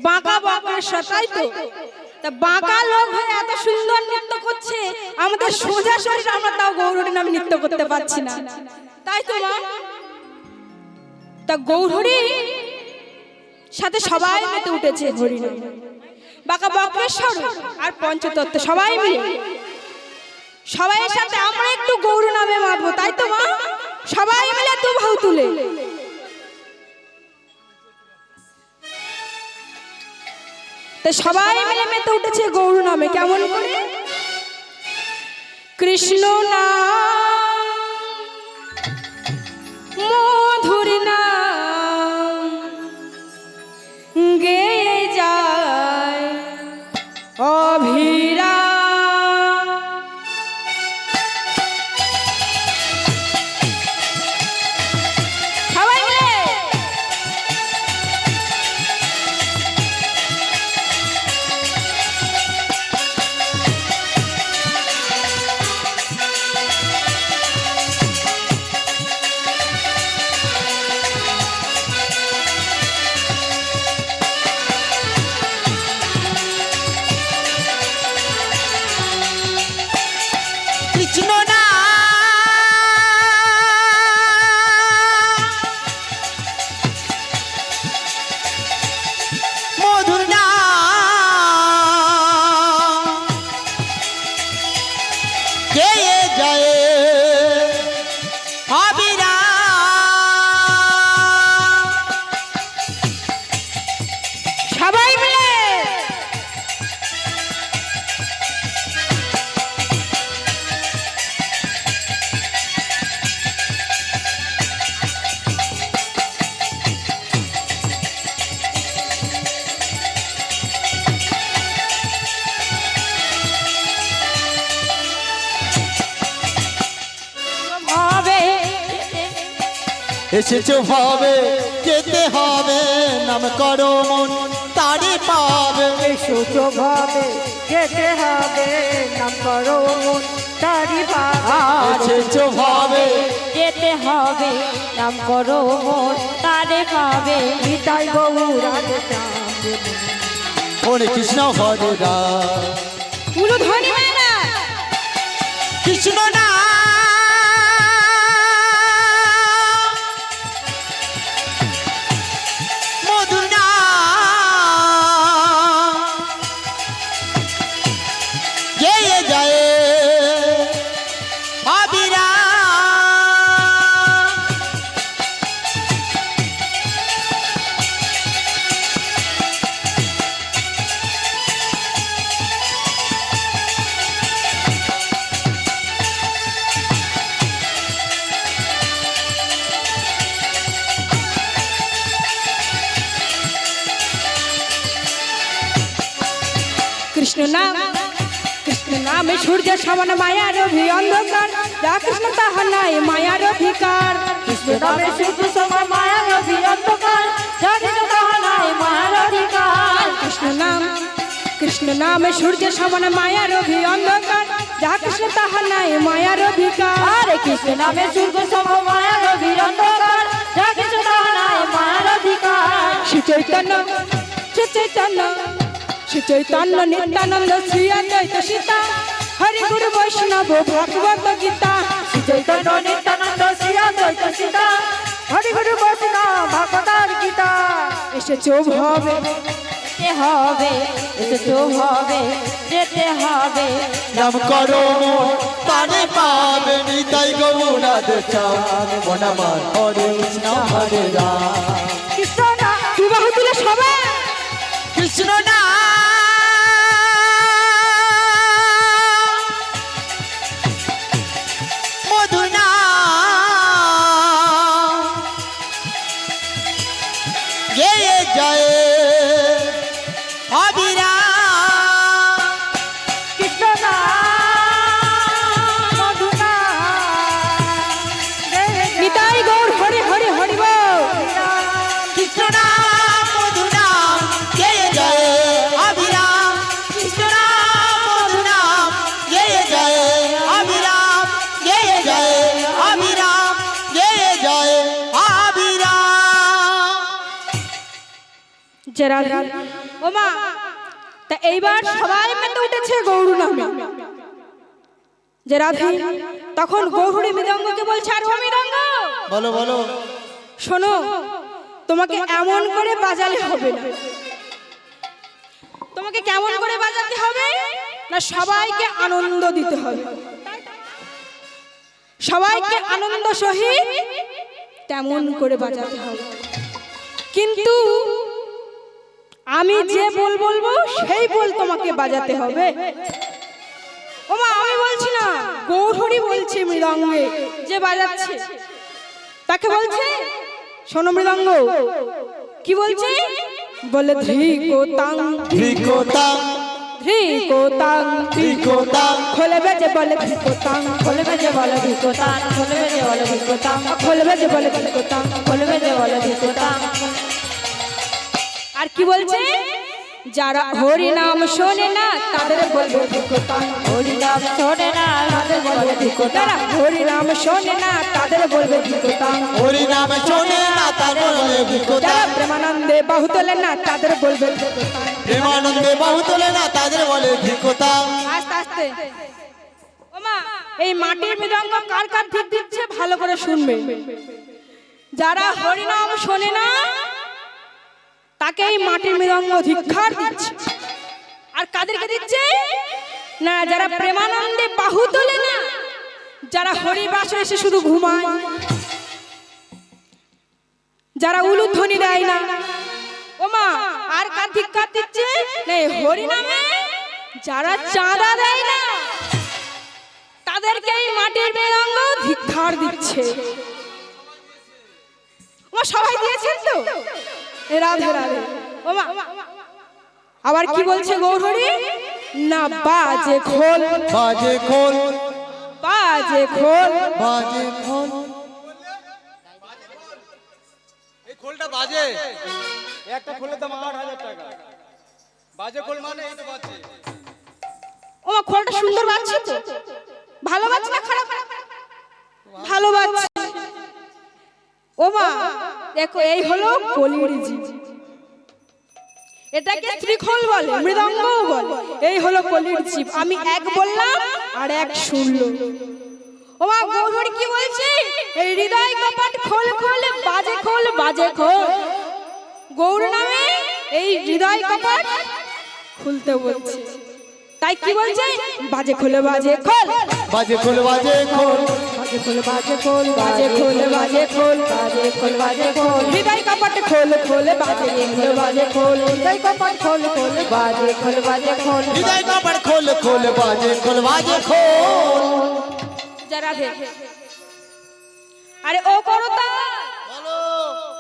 বাঁকা বক্রেশ্বর তাই তো তা বাঁকা লোক হয়ে এত সুন্দর নৃত্য করছে আমাদের সোজা শরীর আমরা তাও গৌরহরি নামে নৃত্য করতে পারছি না তাই তো মা তা গৌরহরি সাথে সবাই মেতে উঠেছে হরি নাম বাঁকা বক্রেশ্বর আর পঞ্চতত্ত্ব সবাই মিলে সবাইয়ের সাথে আমরা একটু গৌর নামে মাতবো তাই তো মা সবাই মিলে দু বাহু তুলে তো সবাই মিলে মেতে উঠেছে গৌর নামে কেমন করে কৃষ্ণ নাম মধুর নাম গেয়ে যায় অভিরা এসেছো ভাবে যেতে হবে নাম করো মন তারে পাবে এসেছো ভাবে যেতে হবে নাম করো মন তারি পাবে এসেছো ভাবে যেতে হবে নাম করো মন তারে পাবে নিতাই গৌরাঙ্গে চাঁদে হরে কৃষ্ণ হরে রাম উলু ধ্বনি মেলা কৃষ্ণ না মধু না গেয়ে যায় আবিরা কৃষ্ণ নামে সূর্য সমান মায়ার অভি অন্ধকার যা কৃষ্ণ তাহা নাই মায়ার অধিকার কৃষ্ণ নামে সূর্য সমান মায়ার অভি অন্ধকার যা কৃষ্ণ তাহা নাই মায়ার অধিকার কৃষ্ণ নামে সূর্য সমান মায়ার অভি অন্ধকার যা কৃষ্ণ তাহা নাই মায়ার অধিকার আরে কৃষ্ণ নামে সূর্য সমান মায়ার অভি অন্ধকার যা কৃষ্ণ তাহা নাই মায়ার অধিকার শ্রী চৈতন্য নিত্যানন্দ শ্রী অদ্বৈত সীতা হরি গুরু বৈষ্ণব ভগবত গীতা শ্রী চৈতন্য নিত্যানন্দ শ্রী অদ্বৈত সীতা হরি গুরু বৈষ্ণব ভগবত গীতা এসেছো ভাবে যেতে হবে এসেছো হবে যেতে হবে নাম করো মন তারে পাবে নিতাই গৌরাঙ্গ চাঁদে মন আমার হরে কৃষ্ণ হরে রাম কৃষ্ণ না তুই বাহু তুলে সবাই কৃষ্ণ না মধু না গেয়ে যায় আবিরা কৃষ্ণ না মধু না নিতাই গৌর হরে হরে হরি বল কৃষ্ণ নাম মধু নাম গেয়ে যায় আবিরাম কৃষ্ণ নাম মধু নাম গেয়ে যায় আবিরাম গেয়ে যায় আবিরাম গেয়ে যায় আবিরাম জেরা ও মা তা এইবার সবাই মেতে উঠেছে গৌর নামে যে রাধে তখন গৌরী মৃদঙ্গকে বলছে আর ও মৃদঙ্গ বলো বলো শোনো তোমাকে এমন করে বাজালে হবে না তোমাকে কেমন করে বাজাতে হবে না সবাইকে আনন্দ দিতে হবে সবাইকে আনন্দ সহিত তেমন করে বাজাতে হবে কিন্তু আমি যে বল বলবো সেই বল তোমাকে বাজাতে হবে ওমা আমি বলছি না গৌরহরি বলছে মৃদঙ্গে যে বাজাচ্ছে তাকে বলছে শোনো মৃদঙ্গ কি বলছে বলে ধ্রিকোতাং ত্রিকোতাং ধ্রিকোতাং ত্রিকোতাং খোলবে যে বলে ধ্রিকোতাং খোলবে যে বলে ভিকোতান খোলবে যে বলে ভিকোতান খোলবে যে বলে ধ্রিকোতাং খোলবে যে বলে ভিকোতান আর কি বলছে যারা হরি নাম শোনে না তাদের বলবে ধ্রিকোতাং হরি নাম শোনে না তাদের বলে ভিকোতান যারা হরি নাম শোনে না তাদের বলবে ধ্রিকোতাং হরি নাম শোনে না তারপর বলে বিকোতাং যারা প্রেমানন্দে বাহু তোলে না তাদের বলবে ধ্রিকোতাং প্রেমানন্দে বাহু তোলে না তাদের বলে বিকোতাং আস্তে আস্তে ওমা এই মাটির মৃদঙ্গ কার কার ঠিক দিচ্ছে ভালো করে শুনবে যারা হরি নাম শোনে না তাকে এই মাটির মৃদঙ্গ ধিক্কার দিচ্ছে আর কাদেরকে দিচ্ছে না যারা প্রেমানন্দে বাহু তোলে না যারা হরি বাসরে এসে শুধু ঘুমায় যারা উলুধ্বনি দেয় না ওমা আর কার ধিক্কার দিচ্ছে না হরি নামে যারা চাঁদা দেয় না তাদেরকে এই মাটির মৃদঙ্গ ধিক্কার দিচ্ছে ওমা সবাই দিয়েছেন তো এ রাধে রাধে ওমা আবার কি বলছে গৌরহরি না বাজে খোল বাজে খোল বাজে খোল বাজে খোল খোলটা বাজে একটা খোলের দাম 8,000 টাকা বাজে খোল মানে এই তো বাজছে ও মা খোলটা সুন্দর বাজছে তো ভালো বাজছে না খারাপ ভালো বাজছে ও মা দেখো এই হলো কলির জীব এটাকে ত্রিখোল বলে মৃদঙ্গও বলে এই হলো কলির জীব আমি এক বললাম আর এক শুনলো ও মা গৌরী কি বলছে এই হৃদয় কপাট খোল খোল বাজে খোল গৌর নামে এই হৃদয় কপাট খুলতে বলছে তাই কি বলছে বাজে খোল বাজে খোল বাজে খোল বাজে খোল বাজে খোল বাজে খোল বাজে খোল বাজে খোল বাজে খোল হৃদয় কপাট খোল বাজে খোল বাজে খোল হৃদয় কপাট খোল বাজে খোল বাজে খোল হৃদয় কপাট খোল বাজে খোল যারা দেখে আরে ও করতা বলো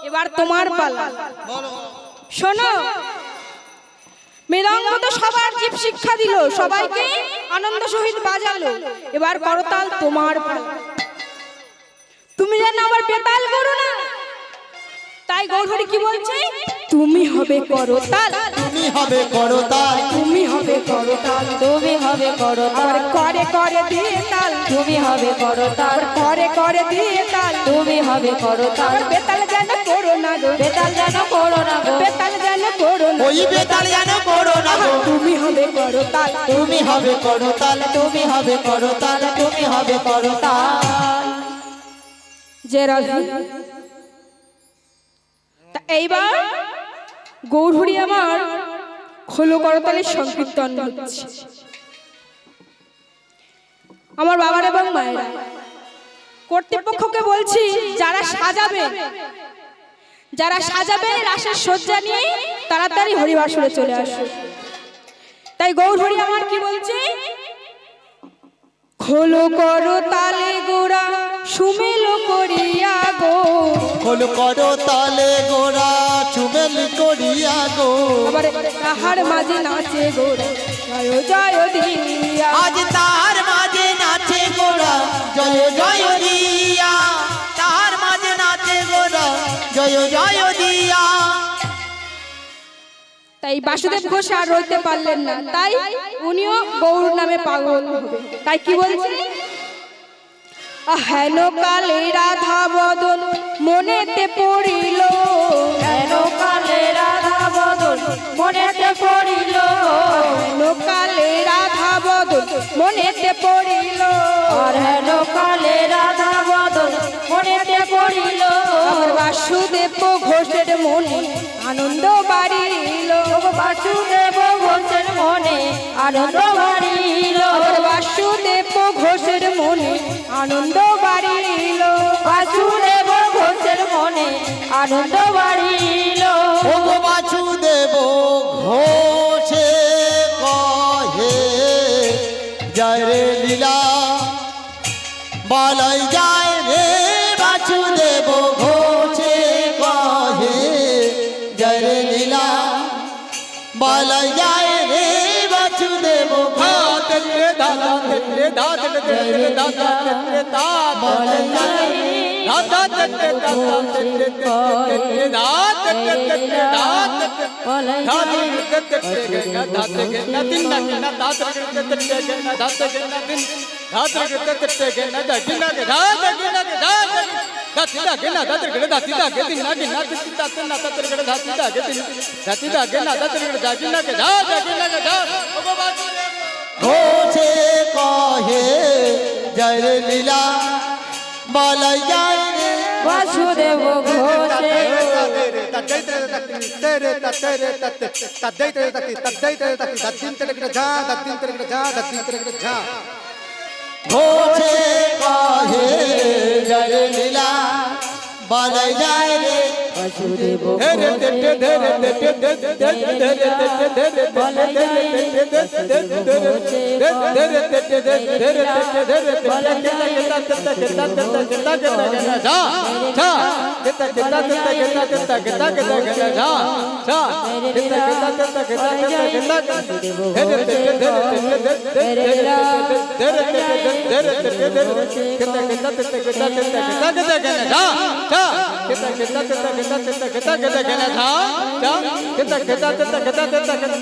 এবার তোমার পালা বলো শোনো মৃদঙ্গ তো সবার জীব শিক্ষা দিল সবাইকে আনন্দ সহিত বাজালো এবার করতাল তোমার পালা তুমি যেন আবার বেতাল করো না তাই গৌরহরি কি বলছে তুমি হবে করতাল তুমি হবে করতাল তুমি হবে করতাল তুমি হবে করতাল করে করে দিয়ে তাল তুমি হবে করতাল করে করে দিয়ে তাল তুমি হবে করতাল বেতাল যেন করো না গো বেতাল যেন করো না গো বেতাল যেন করো না ওই বেতাল যেন করো না গো তুমি হবে করতাল তুমি হবে করতাল তুমি হবে করতাল তুমি হবে করতাল যে রাধা তা এইবার গৌরহরি আমার খোলো করতালের সংকীর্তন হচ্ছে আমার বাবার এবং মায়েরা কর্তৃপক্ষকে বলছি যারা সাজাবে রাসের সজ্জা নিয়ে তাড়াতাড়ি হরিবাসরে চলে আসো তাই গৌরহরি আমার কি বলছে খোলো করো তালে গোড়া সুমেলো করিয়া গো খোল করো তালে গোরা চুমেল করিয়া গো আবার তাহার মাঝে নাচে গোরা জয় জয় দিয়া আজ তার মাঝে নাচে গোরা জয় জয় দিয়া তার মাঝে নাচে গোরা জয় জয় দিয়া তাই বাসুদেব ঘোষ আর রইতে পারলেন না তাই উনিও গৌর নামে পাগল হবে তাই কি বলছে হেন কালে রাধা বদন মনেতে পড়িল কেন কালে রাধা বদন মনেতে পড়িল হেন কালে রাধা বদন মনেতে পড়িল আর হেন কালে রাধা বদন মনেতে পড়িল আমার বাসুদেব ঘোষের মনে আনন্দ বাড়িল বাসুদেব ঘোষের মনে আনন্দ বাড়িল আমার বাসুদেব ঘোষের মনে আনন্দ বাড়িল বাসুদেব ঘোষের মনে আনন্দ বাড়িল ও বাসুদেব ঘোষে কহে জয় রে লীলা বলাই যায় রে বাসুদেব ঘোষে কহে জয় রে লীলা বলাই যায় রে বাসুদেব তেরে দাদা তেরে দাদা তেরে দাদা তেরে দাদা দাদা তেরে দাদা তেরে দাদা তেরে দাদা বলাই ঘোষে কহে জয় রে লীলা বলাই যায় রে বাসুদেব ঘোষে ঘোষে কহে জয় রে লীলা বলাই যায় রে বাসুদেব খেতা তেতা খেতা খেতা খেলা ধা যা খেতা খেতা তেতা খেতা তেতা খেতা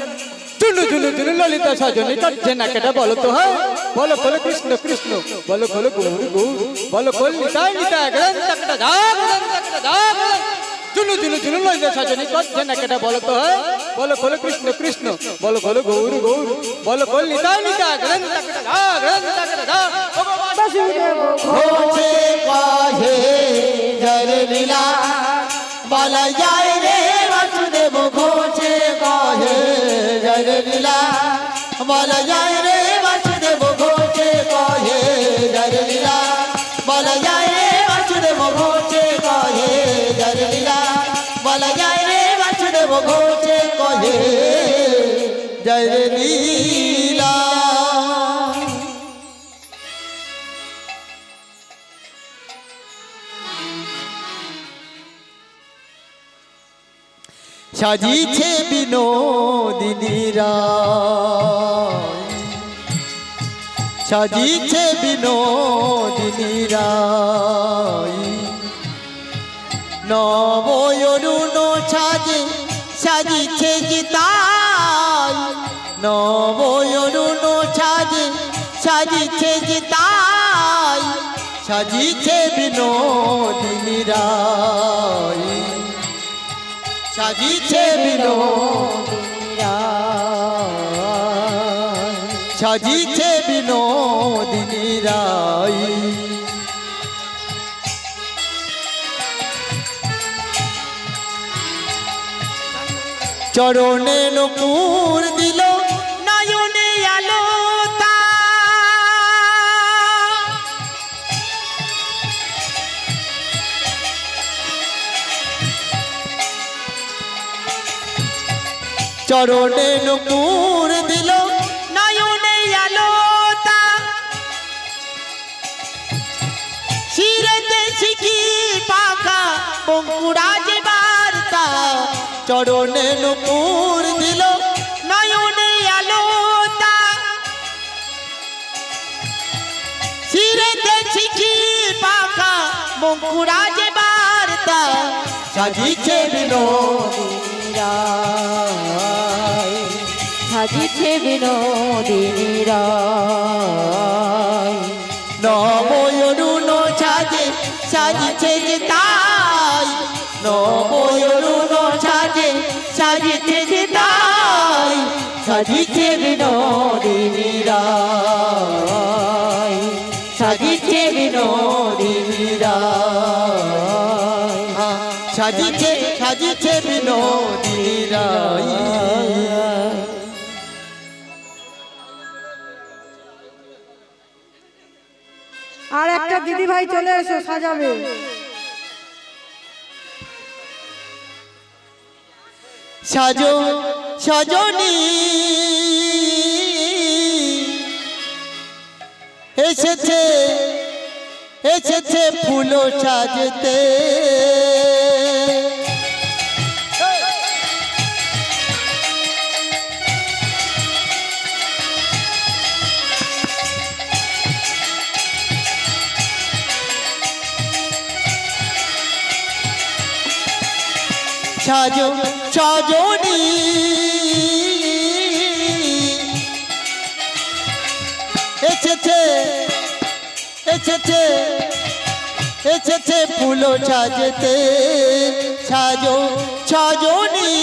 চুনু চুনু চুনু ললিতা সজনী কাটছে না কেটে বলো তো হ্যাঁ বলো বলো কৃষ্ণ কৃষ্ণ বলো বলো গৌর গৌর বলো বল নিতাই নিতাই গ্রন্থ কেটে ধা গ্রন্থ কেটে ধা চুনু চুনু চুনু ললিতা সজনী কাটছে না কেটে বলো তো হ্যাঁ বলো বলো কৃষ্ণ কৃষ্ণ বলো বলো গৌর গৌর বলো বল নিতাই নিতাই গ্রন্থ কেটে ধা গ্রন্থ কেটে ধা ঘোষে কহে জর লীলা বলা যায় রে বাসুদেব ঘোষে কহে জর লীলা বলা যায় রে বাসুদেব ঘোষে কহে জর লীলা বলা যায় রে বাসুদেব ঘোষে কহে জর লীলা বলা যায় রে বাসুদেব ঘোষে কহে জর লীলা সাজিছে বিনোদিনী রায় সাজিছে বিনোদিনী রায় নবয়রুণ সাজে সাজিছে জিতাই নবয়রুণ সাজে সাজিছে জিতাই সাজিছে বিনোদিনী রায় সাজিছে বিনোদিনী রায় সাজিছে বিনোদিনী রায় চরণে নূপুর দিল নয়নে আলো চরণে নূপুর দিল নয়নে আলোতা শিরতে শিখি পাখা বঙ্কুরাজ বার্তা চরণে নূপুর দিল নয়নে আলোতা শিরতে শিখি পাখা বঙ্কুরাজ বার্তা সাজিছে বিনোদিনী রায় সাজিছে বিনোদিনী রায় নবয়রুণ সাজে সাজিছে যে তাই নবয়রুণ সাজে সাজিছে যে তাই সাজিছে বিনোদিনী রায় সাজিছে বিনোদিনী রায় সাজিছে সাজিছে বিনোদিনী রায় আর একটা দিদি ভাই চলে এসো সাজাবে সাজো সজনী এসেছে এসেছে ফুলো সাজতে সাজো সজনী এসেছে এসেছে এসেছে ফুলো সাজতে সাজো সজনী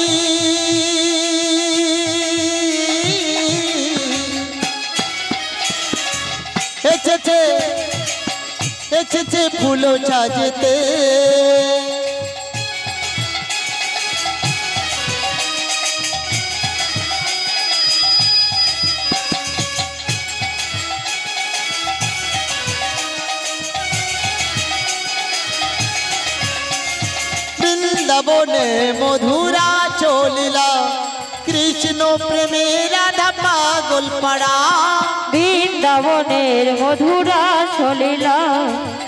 এসেছে এসেছে ফুলো সাজতে বৃন্দাবনে মধুরা চলিলা কৃষ্ণ প্রেমে রাধা পাগল পাড়া বৃন্দাবনের মধুরা চলিলা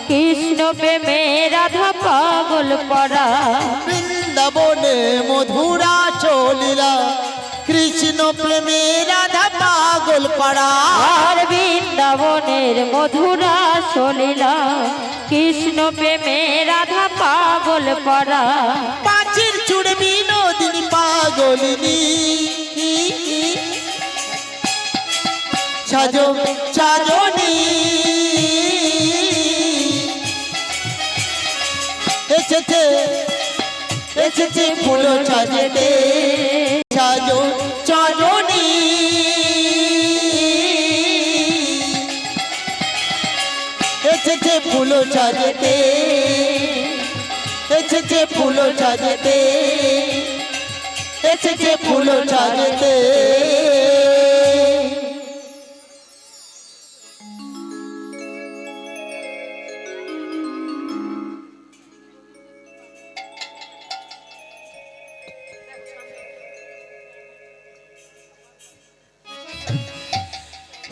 কৃষ্ণ প্রেমে রাধা পাগল পড়া বৃন্দাবনে মধুরা চলিলা কৃষ্ণ প্রেমে রাধা পাগল পাড়া আর বৃন্দা বৃন্দাবনের মধুরা সলীলা কৃষ্ণ প্রেমে রাধা পাগল করা পাঁচের চূড়ে বিনোদিনী পাগলিনী সাজো সাজনি এসেছে এসেছে ফুল সাজতে সাজো সাজনি এসেছে ফুল সাজতে এসেছে ফুল সাজতে এসেছে ফুল সাজতে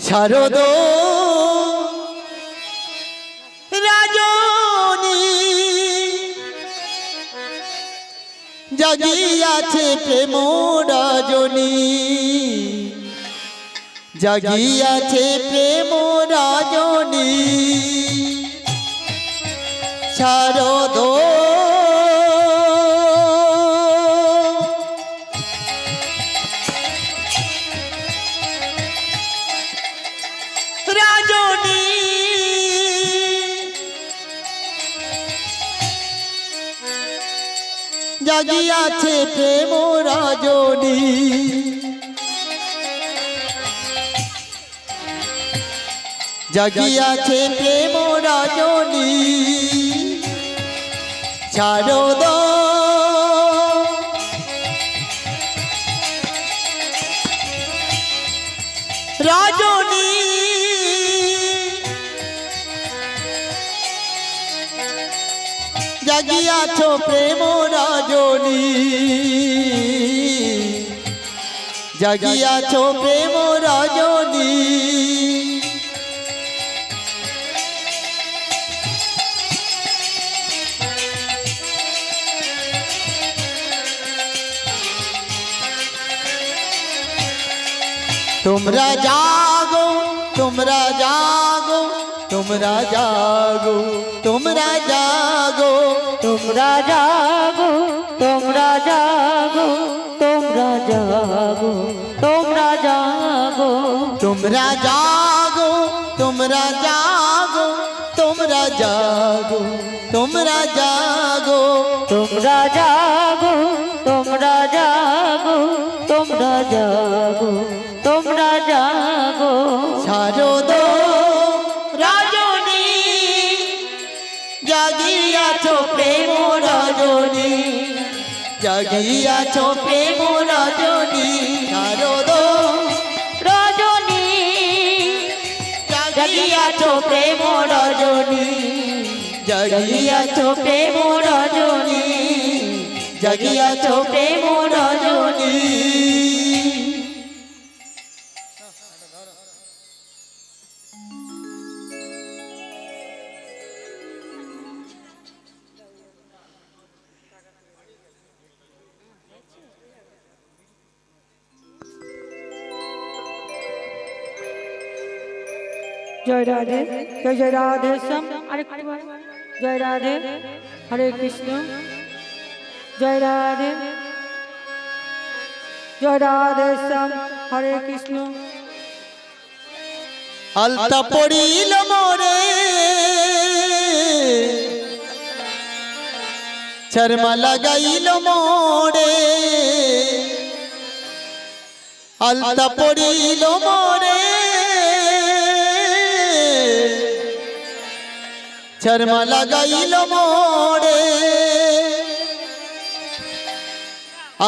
শারদ রাজনী জাগিয়াছে প্রেম রাজনী জাগিয়াছে প্রেম রাজনী শারদ রাজনী জাগিয়াছে প্রেম রাজনী জাগিয়াছে প্রেম রাজনী শারদ রাজনী জাগিয়াছ প্রেম রাজনী জাগিয়াছ প্রেম রাজনী তোমরা জাগো তোমরা জাগো তোমরা জাগো তোমরা জাগো তোমরা জাগো তোমরা জাগো তোমরা জাগো তোমরা জাগো তোমরা জাগো তোমরা জাগো তোমরা জাগো তোমরা জাগো তোমরা জাগো তোমরা জাগো তোমরা জাগো তোমরা জাগো শারদ রাজনী জাগিয়াছ প্রেম রাজনী জাগিয়াছ প্রেম রাজনী শারদ রজনী জাগিয়াছ প্রেম রাজনী জাগিয়াছ প্রেম রাজনী জাগিয়াছ প্রেম রাজনী জয় রাধে জয় জয় রাধে শ্যাম আরেকবার জয় রাধে হরে কৃষ্ণ জয় রাধে শ্যাম হরে কৃষ্ণ আলতা পড়িল মোরে শর্মা লাগাইল মোরে আলতা পড়িল মোরে শর্মা লাগাইল মোরে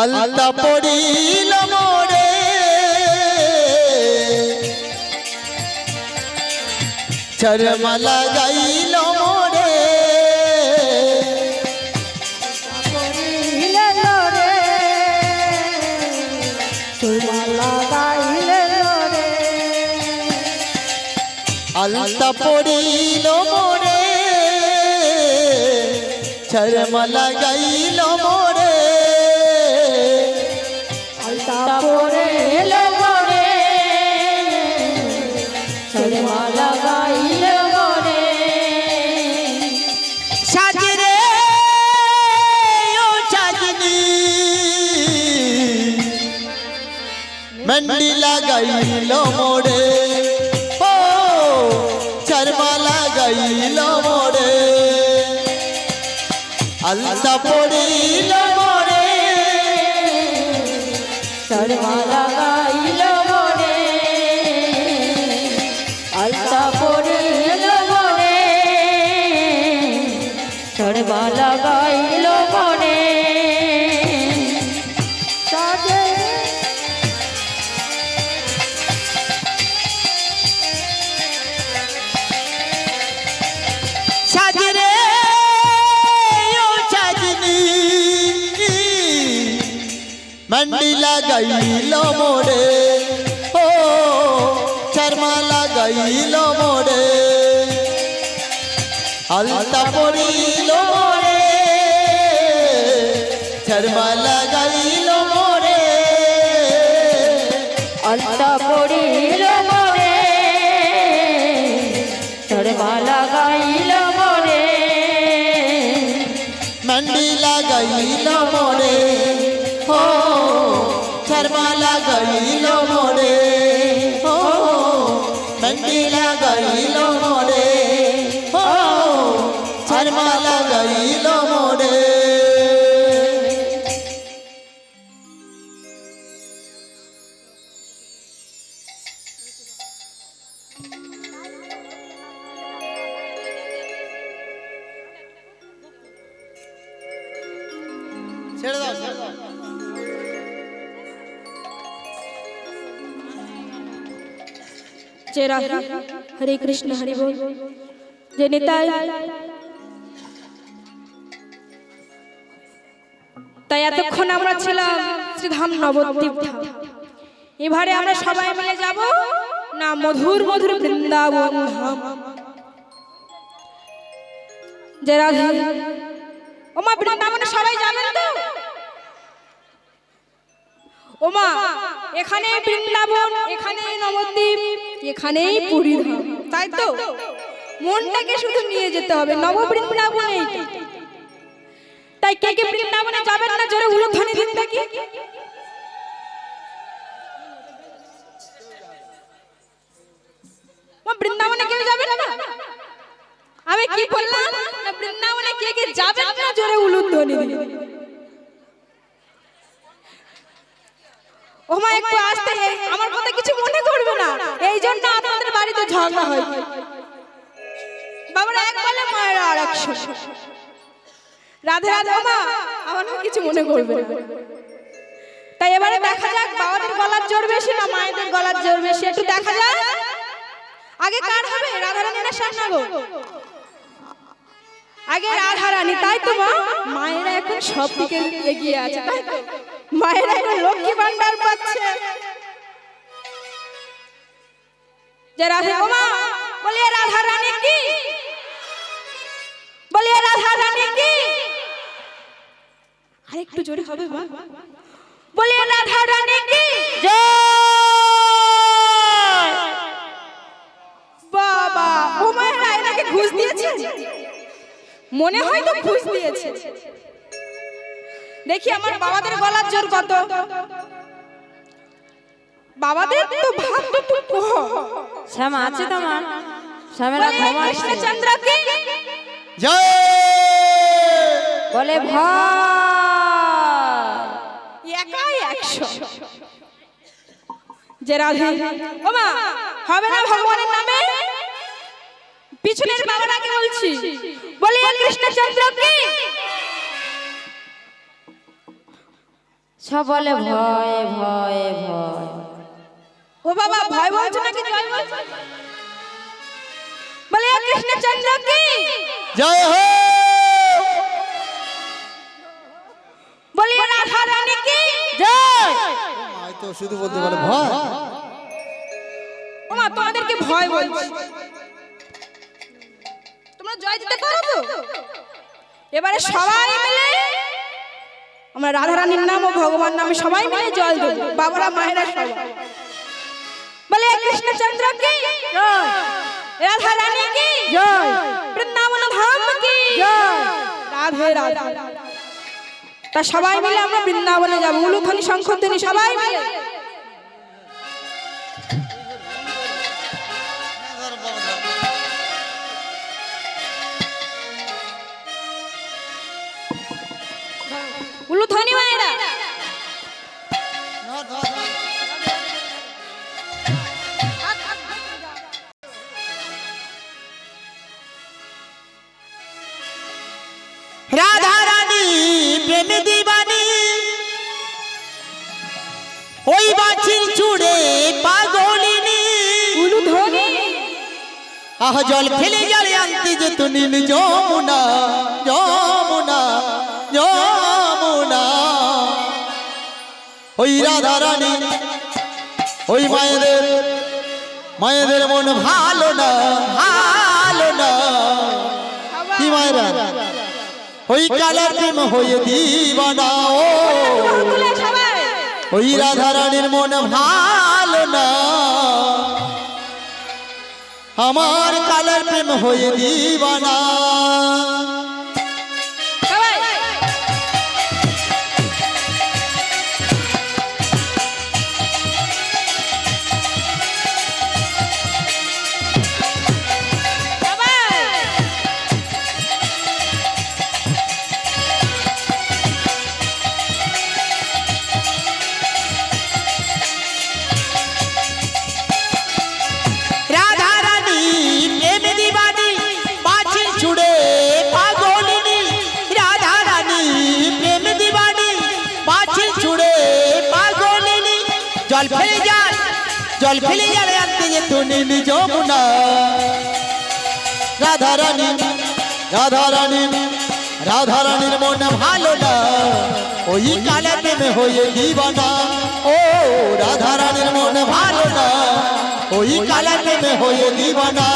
আলতা পড়িল মোরে শর্মা লাগাইল মোরে আলতা পড়িল মোরে শর্মা লাগাইল মোরে আলতা পরে এলো মোরে শর্মা লাগাইল মোড়ে ও চরমা লাগাইল মোড়ে আলতা পড়িল মোড়ে চরমা লাগাইল মোরে আলতা পরিল মোরে চরমা লাগাইল মোরে সাজরে ও সাজনি মন্ডি লাগাইল মোড়ে ও চরমা লাগাইল মোড়ে আলতা পড়িল মোড়ে চরমা লাগাইল মোড়ে আলতা পরিল মোরে চরমা লাগাইল মোরে মন্ডি লাগাইল মোড়ে ও চরমা লাগাইল মোড়ে ও মন্ডি লাগাইল মোড়ে ও চরমা লাগাইল মোড়ে ছেড়ে দাও ছেড়ে দাও जय राधे हरे कृष्ण हरि बोल जय निताई তাই এতক্ষণ আমরা ছিলাম শ্রীধাম নবদ্বীপ ধাম। এবারে আমরা সবাই মিলে যাব না মধুর মধুর বৃন্দাবন ধাম। জয় রাধে। ওমা বৃন্দাবনে সবাই যাবেন তো? ওমা এখানে বৃন্দাবন, এখানে নবদ্বীপ, এখানেই পুরী ধাম, তাই তো? মনটাকে শুধু নিয়ে যেতে হবে নব বৃন্দাবনে। তাই কে কে বৃন্দাবনে যাবেন না জোরে উলুধ্বনি দিন দেখি। বৃন্দাবনে কেউ যাবেন না? আমি কি বললাম না বৃন্দাবনে কে কে যাবেন না জোরে উলুধ্বনি দিন। ওমা একটু আসতে, আমার কথা কিছু মনে করবে না, এই জন্য আপনাদের বাড়িতে ঝগড়া হয়। বাবারা এক বলে মায়েরা আর এক শোনে। রাধে রাধে। ওমা আমার কিছু মনে করবে না। তাই এবারে দেখা যাক বাবাদের গলার জোর বেশি না মায়েদের গলার জোর বেশি, একটু দেখা যাক। আগে কার হবে, রাধারানী না শ্যামনগর? আগে রাধারানী, তাই তো মা? মায়েরা এখন সব দিকে এগিয়ে আছে, তাই তো? মায়েরা এখন লক্ষ্মী ভান্ডার পাচ্ছে। যে রাধে। ওমা বলিয়ে রাধারানী কি, বলিয়ে রাধারানী কি। আরেকটু জোরে হবে মা। বলিয়ে রাধারানী কি জয়। বাবা ও মায়েরা এনাকে ঘুষ দিয়েছে, মনে হয় তো ঘুষ দিয়েছে। দেখি আমার বাবাদের গলার জোর কত। বাবাদের তো ভাব তো কম। শ্যাম আছে তোমার? শ্যামেরা ঘুমাচ্ছে। কৃষ্ণচন্দ্র কি জয় বলে ভাই একাই 100। যে রাধে। ওমা হবে না ভগবানের নামে? পিছনের বাবাটাকে বলছি, বলে কৃষ্ণচন্দ্র কি। সব বলে ভয় ভয় ভয়। ও বাবা ভয় বলছো নাকি জয় বলছো? বলে কৃষ্ণচন্দ্র কি জয় হো বলে রাধা রানী কি জয়। মাই তো শুধু বলতে পারে ভয়। ওমা তোমাদেরকে ভয় বলছি, তোমরা জয় দিতে পারো তো? এবারে সবাই মিলে আমরা রাধা রানীর নাম ও ভগবান নামে সবাই মিলে জল দেব। বাবারা মায়েরা সবাই বলে কৃষ্ণচন্দ্র কি জয়, রাধা রানী কি জয়, বৃন্দাবন ধাম কি জয়। রাধে রাধে। তা সবাই মিলে আমরা বৃন্দাবনে যাব। উলুধ্বনি শঙ্খধ্বনি সবাই মিলে উলুধ্বনি মায়েরা রাধা রানী প্রেম দিবানী ওই বাছির চুড়ে পাগলিনী উলুধ্বনি আহ জল ফেলে জলে আনতে যেত নীল যমুনা যমুনা যমুনা ওই রাধা রানী ওই মায়েদের মন ভালো না ভালো না কি মায়েরা ওই কালার প্রেম হয়ে দিবানা ও তুলে সবাই ওই রাধা রানীর মন ভালো না আমার কালার প্রেম হয়ে দিবানা সবাই রাধা রানী প্রেম দিবানী বাছির চুড়ে পাগলিনী রাধা রানী প্রেম দিবানী বাছির চুড়ে পাগলিনী জল ফেলে জালে আনতে যেত নীল যমুনা রাধা রানীর মন ভালো না ওই কালে প্রেমে হয়ে দিবানা ও রাধা রানীর মন ভালো না ওই কালে প্রেমে হয়ে দিবানা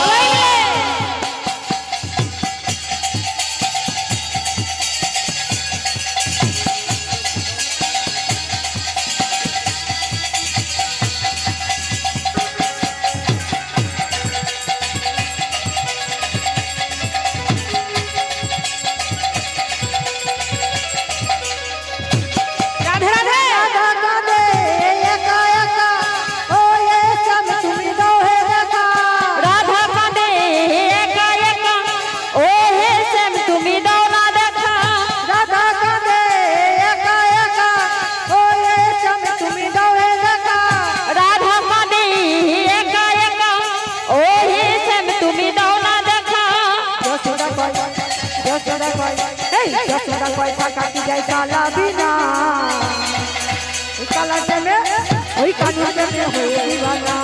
রাধে রাধে রাধা কাঁদে একা একা ও এ শ্যাম তুমি দাও হে দেখা রাধা কাঁদে একা একা ও হে শ্যাম তুমি দাও না দেখা রাধা কাঁদে একা একা ও এ শ্যাম তুমি দাও হে দেখা রাধা কাঁদে একা একা ও হে শ্যাম তুমি দাও না দেখা যশোদা কয় এই যশোদা কয় থাকাটি যাই কালা বিনা ওই কালা প্রেমে ওই কানুর প্রেমে হয়ে দিবানা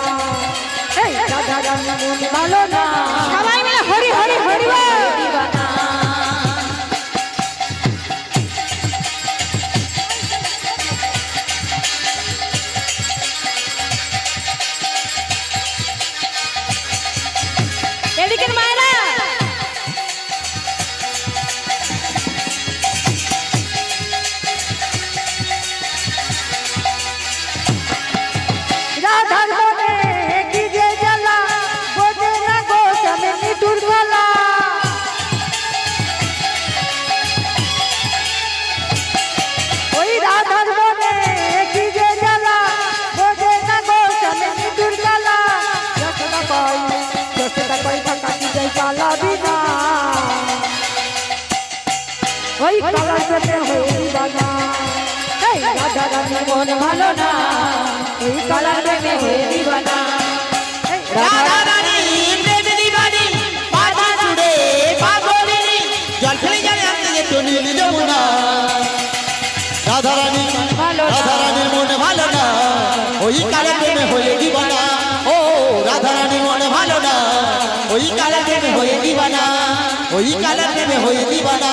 এই রাধা রানী মন ভালো না সবাই মিলে হরি হরি হরি বল। দিবানা এদিকের মায়েরা রাধার মনে কি যে জ্বালা বোঝে না গো স্বামী মৃত্যুর গলা ওই রাধার মনে কি যে জ্বালা বোঝে না গো স্বামী মৃত্যুর গলা যশোদা কই থাকা কি যাই কালা বিনা ওই কালার প্রেমে হয়ে দিবানা এই রাধা রানী মন ভালো না এই কালার প্রেমে হয়ে দিবানা রাধা রানী প্রেম দিবানী বাছির চুড়ে পাগলিনী জল ফেলে জালে আনতে যেত নীল যমুনা রাধা রানীর মন ভালো না ওই কালে প্রেমে হয়ে দিবানা ও রাধা রানীর মন ভালো না ওই কালে প্রেমে হয়ে দিবানা ওই কালে প্রেমে হয়ে দিবানা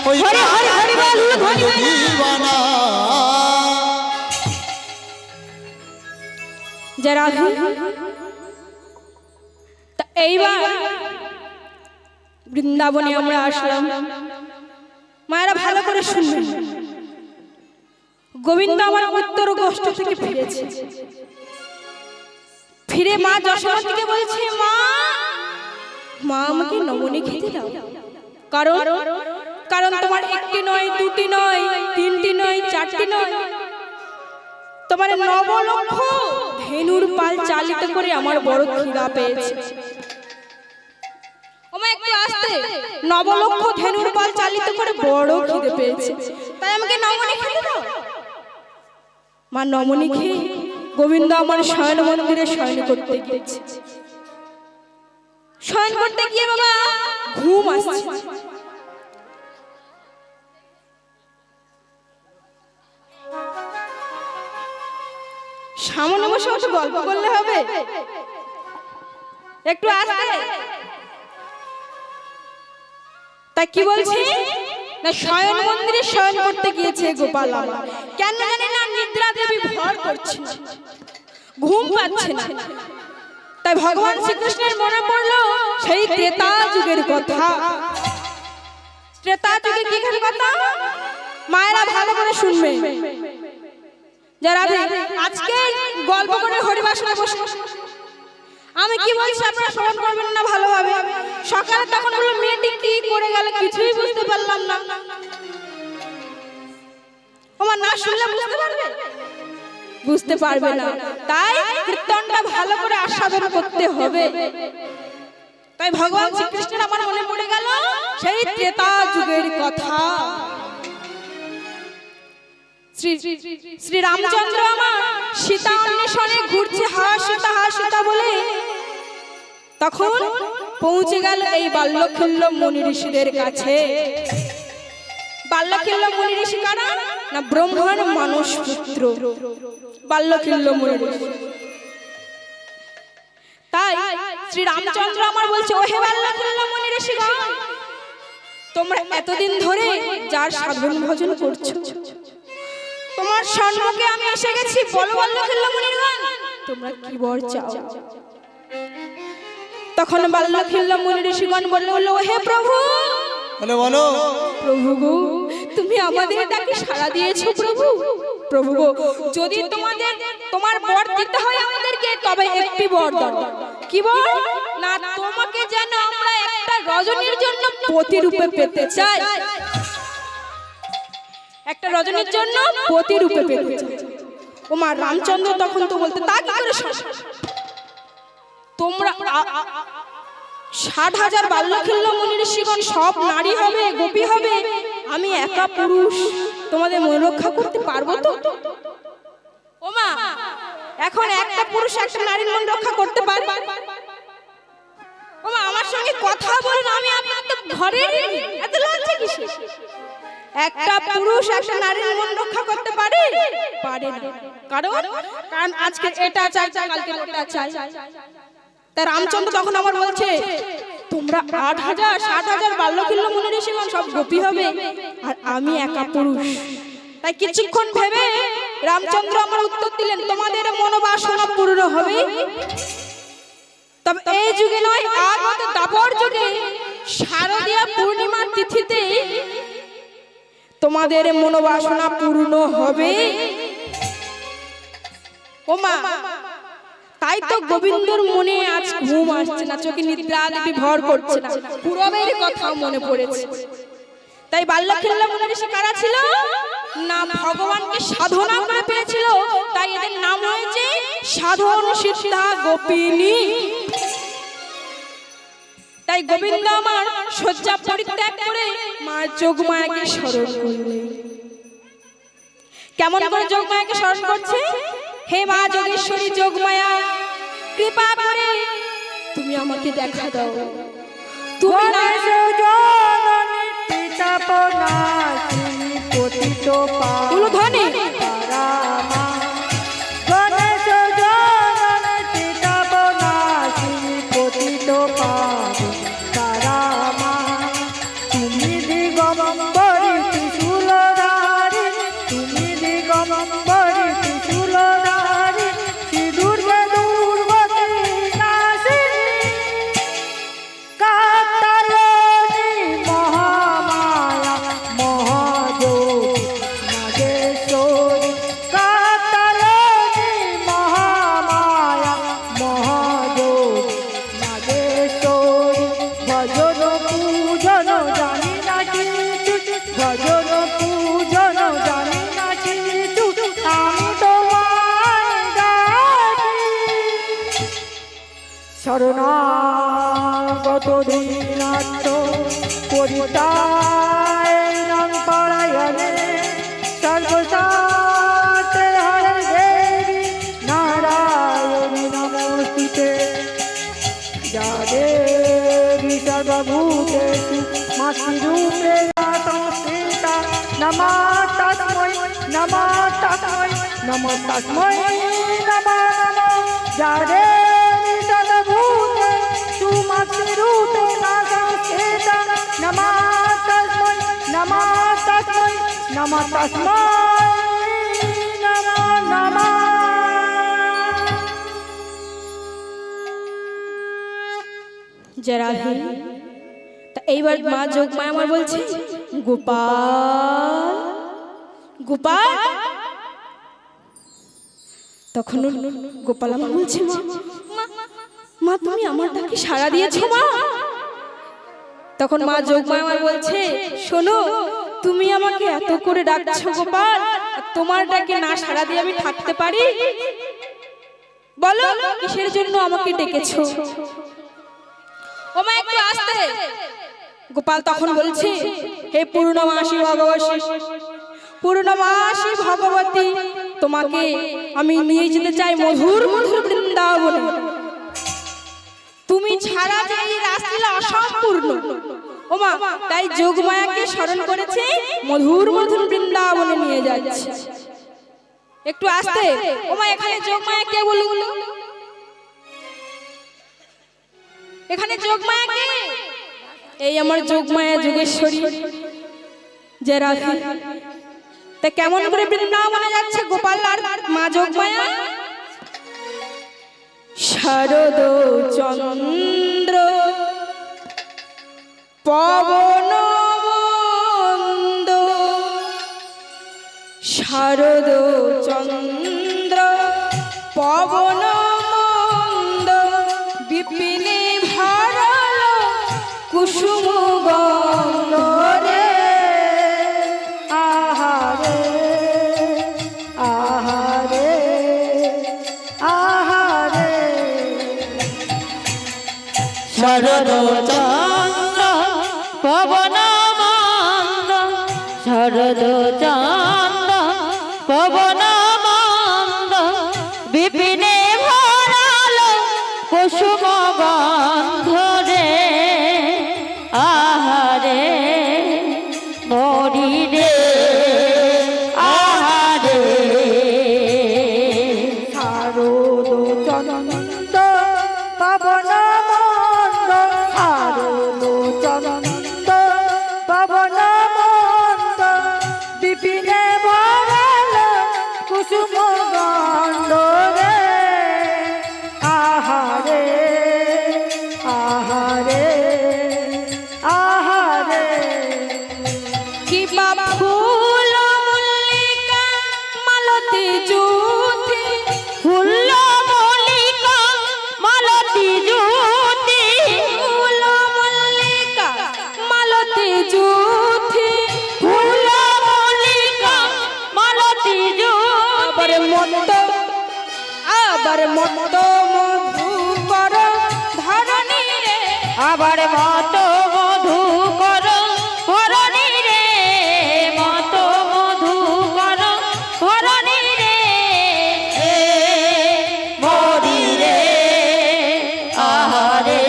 ওই হরি হরি হরি বল উলুধ্বনি হয়ে মায়েরা দিবানা জয় রাধে তা এইবার বৃন্দাবনে আমরা আসলাম মায়েরা ভালো করে শুনবেন গোবিন্দ আমার উত্তর গোষ্ঠ থেকে ফিরেছে ফিরে মা যশোমতীকে বলছে মা মা আমাকে নবনী খেতে দাও কারণ কারণ তোমার একটি নয় দুটি নয় তিনটি নয় চারটি নয় তোমার 9 লক্ষ ধেনুর পাল চালিত করে আমার বড় খিদা পেয়েছে। ওমা একটু আসতে, নবলক্ষ ধেনুর পাল চালিত করে বড় খিদে পেয়েছে, তাই আমাকে নমনি খেতে দাও। মা নমনি খেয়ে গোবিন্দ আমার শয়ন মন্দিরে শয়ন করতে গিয়েছে। শয়ন করতে গিয়ে বাবা ঘুম আসছে। সামনে বসে বসে গল্প করলে হবে? একটু আসতে। তাই কি বলছি না, শয়ন মন্দিরে শয়ন করতে গিয়েছে গোপাল আমার। কেন জানি না নিদ্রা দেবী ভর করছে না, ঘুম পাচ্ছে না। তাই ভগবান শ্রীকৃষ্ণের মনে পড়লো সেই ত্রেতা যুগের কথা। ত্রেতা যুগে কি কথা মায়েরা ভালো করে শুনবে। যারা আজকে গল্প করে হরিবাসনে বসে, আমি কি বলছি আপনারা শ্রবণ করবেন না ভালোভাবে। সকালে তখন বললো মেয়েটি কি করে গেল কিছুই বুঝতে পারলাম না। আমার না শুনলে বুঝতে পারবে? বুঝতে পারবে না। তাই কীর্তনটা ভালো করে আস্বাদন করতে হবে। তাই ভগবান শ্রীকৃষ্ণের আমার মনে পড়ে গেল সেই ত্রেতা যুগের কথা। শ্রী রামচন্দ্র আমার সীতা অন্বেষণে ঘুরছে হা সীতা হা সীতা বলে, তখন পৌঁছে গেল এই বাল্যখিল্য মুনি ঋষিদের কাছে। বাল্যখিল্য মুনি ঋষি কারা না, ব্রহ্মার মানস পুত্র বাল্যখিল্য মুনি ঋষি। তাই শ্রী রামচন্দ্র আমার বলছে, ওহে বাল্যখিল্য মুনি ঋষিগণ, তোমরা এতদিন ধরে যার সাধন ভজন করছো, তোমার সম্মুখে আমি এসে গেছি। বলো বাল্যখিল্য মুনিগণ, তোমরা কি বর চাও? তখন বাল্যখিল্য মুনি ঋষিগণ বলল, হে প্রভু, বলো প্রভু গো, তুমি আমাদের ডাকে সাড়া দিয়েছো প্রভু। প্রভু গো, যদি তোমার বর দিতে হয় আমাদেরকে, তবে একটি বর দাও। কি বর? না, তোমাকে যেন আমরা একটা রজনীর জন্য প্রতিরূপে পেতে চাই। একটা রজনীর জন্য প্রতিরূপে পেতে চাই। ও মা রামচন্দ্র তখন তো বলতে, তা কি করে তোমরা 60,000 বাল্যখিল্য মুনি ঋষিগণ সব নারী হবে, গোপী হবে, আমি একা পুরুষ, তোমাদের মন রক্ষা করতে পারবো তো? ও মা, এখন একটা পুরুষ একটা নারীর মন রক্ষা করতে পারবে? ও মা, আমার সঙ্গে কথা বলুন, আমি আপনার তো ঘরে এত লজ্জা কিসের? একটা পুরুষ একটা নারীর মন রক্ষা করতে পারে? পারে না। কারণ আজকে এটা চাই, কালকে ওটা চাই। তাই রামচন্দ্র তখন আমার বলছে, তোমরা 8,000 60,000 বাল্যখিল্য মুনি ঋষিগণ সব গোপী হবে, আর আমি একা পুরুষ। তাই কিছুক্ষণ ভেবে রামচন্দ্র আমার উত্তর দিলেন, তোমাদের মনোবাসনা পূর্ণ হবে, তবে এই যুগে নয়, আগত দাপর যুগে শারদীয়া পূর্ণিমার তিথিতে তোমাদের মনোবাসনা পূর্ণ হবে। ও মা, তাই তো গোবিন্দর মনে আজ ঘুম আসছে না, চোখে নিদ্রা দেবী ভর করছে না, পূরবের কথা মনে পড়েছে। তাই বাল্যখিল্য মুনি ঋষি কারা ছিল না, ভগবানকে সাধনা করে পেয়েছিল, তাই এদের নাম হয়েছে সাধন সিদ্ধা গোপিনী। তাই গোবিন্দ আমার শয্যা পরিত্যাগ করে মা যোগমায়াকে স্মরণ করলেন। কেমন করে যোগমায়াকে স্মরণ করছে? হে মা যোগেশ্বরী যোগমায়া, কৃপা করে তুমি আমাকে দেখা দাও। তুমি না ধনী শরণাগত দীনার্থ পরিতায়নং পরায়ণে সর্বশাস্ত্রে হরে দেবী নারায়ণী নমস্তুতে যা দেবী সর্বভূতেষু মাতৃরূপেণ সংস্থিতা নমঃ তস্मै নমঃ তস্मै নমঃ তস্मै নমঃ নমঃ যা দেবী সর্বভূতেষু মাতৃরূপেণ সংস্থিতা নমঃ তস্मै নমঃ তস্मै নমঃ তস্मै নমঃ নমঃ। জয় রাধে। তা এইবার মা যোগমায়া আমার বলছে গোপাল গোপাল। তখন গোপাল আমার বলছে মা মা তুমি আমার ডাকে সাড়া দিয়েছো মা। তখন মা যোগমায়া আমার বলছে শোনো তুমি আমাকে এত করে ডাকছো গোপাল, আর তোমার ডাকে না সাড়া দিয়ে আমি থাকতে পারি? বলো কিসের জন্য আমাকে ডেকেছো? ও মা একটু আসতে। গোপাল তখন বলছে হে পূর্ণমাসী ভগবতী, পূর্ণমাসী ভগবতী, তোমাকে আমি নিয়ে যেতে চাই মধুর মধুর বৃন্দাবনে। তুমি ছাড়া যে এই রাসলীলা অসম্পূর্ণ। ও মা তাই যোগমায়াকে স্মরণ করেছে, মধুর মধুর বৃন্দাবনে নিয়ে যাচ্ছে। একটু আসতে। ও মা এখানে যোগমায়া কে বলুন? এখানে যোগমায়া কে? এই আমার যোগমায়া যোগেশ্বরী জয় রাধে। তা কেমন করে বৃন্দাবনে যাচ্ছে গোপাল আর মা যোগমায়া? শারদ চন্দ্র পবন মন্দ, শারদ চন্দ্র পবন মন্দ, বিপিনে ভরল কুসুম গন্ধ রে। আহারে আহারে আহারে শরদ চন্দ্র পবন মন্দ, শরদ চন্দ্র পবন মন্দ, বিপিনে ভরাল কুসুম গন্ধ রে। আহারে মরি রে আহারে। শারদ চন্দ্র পবন মন্দ, শারদ চন্দ্র পবন মন্দ, বিপিনে ভরাল কুসুম গন্ধ রে। আহারে আহারে আহারে কিবা ফুল মল্লিকা মালতী জ্যোতি, ফুল মল্লিকা মালতী জ্যোতি, ফুল মল্লিকা মালতী জ্যোতি, ফুল মল্লিকা মালতী জ্যোতি। আবার মত মধু কর ধরণী রে। আবার মত মধু কর ধরণী রে, মত মধু কর ধরণী রে। মরি রে আহারে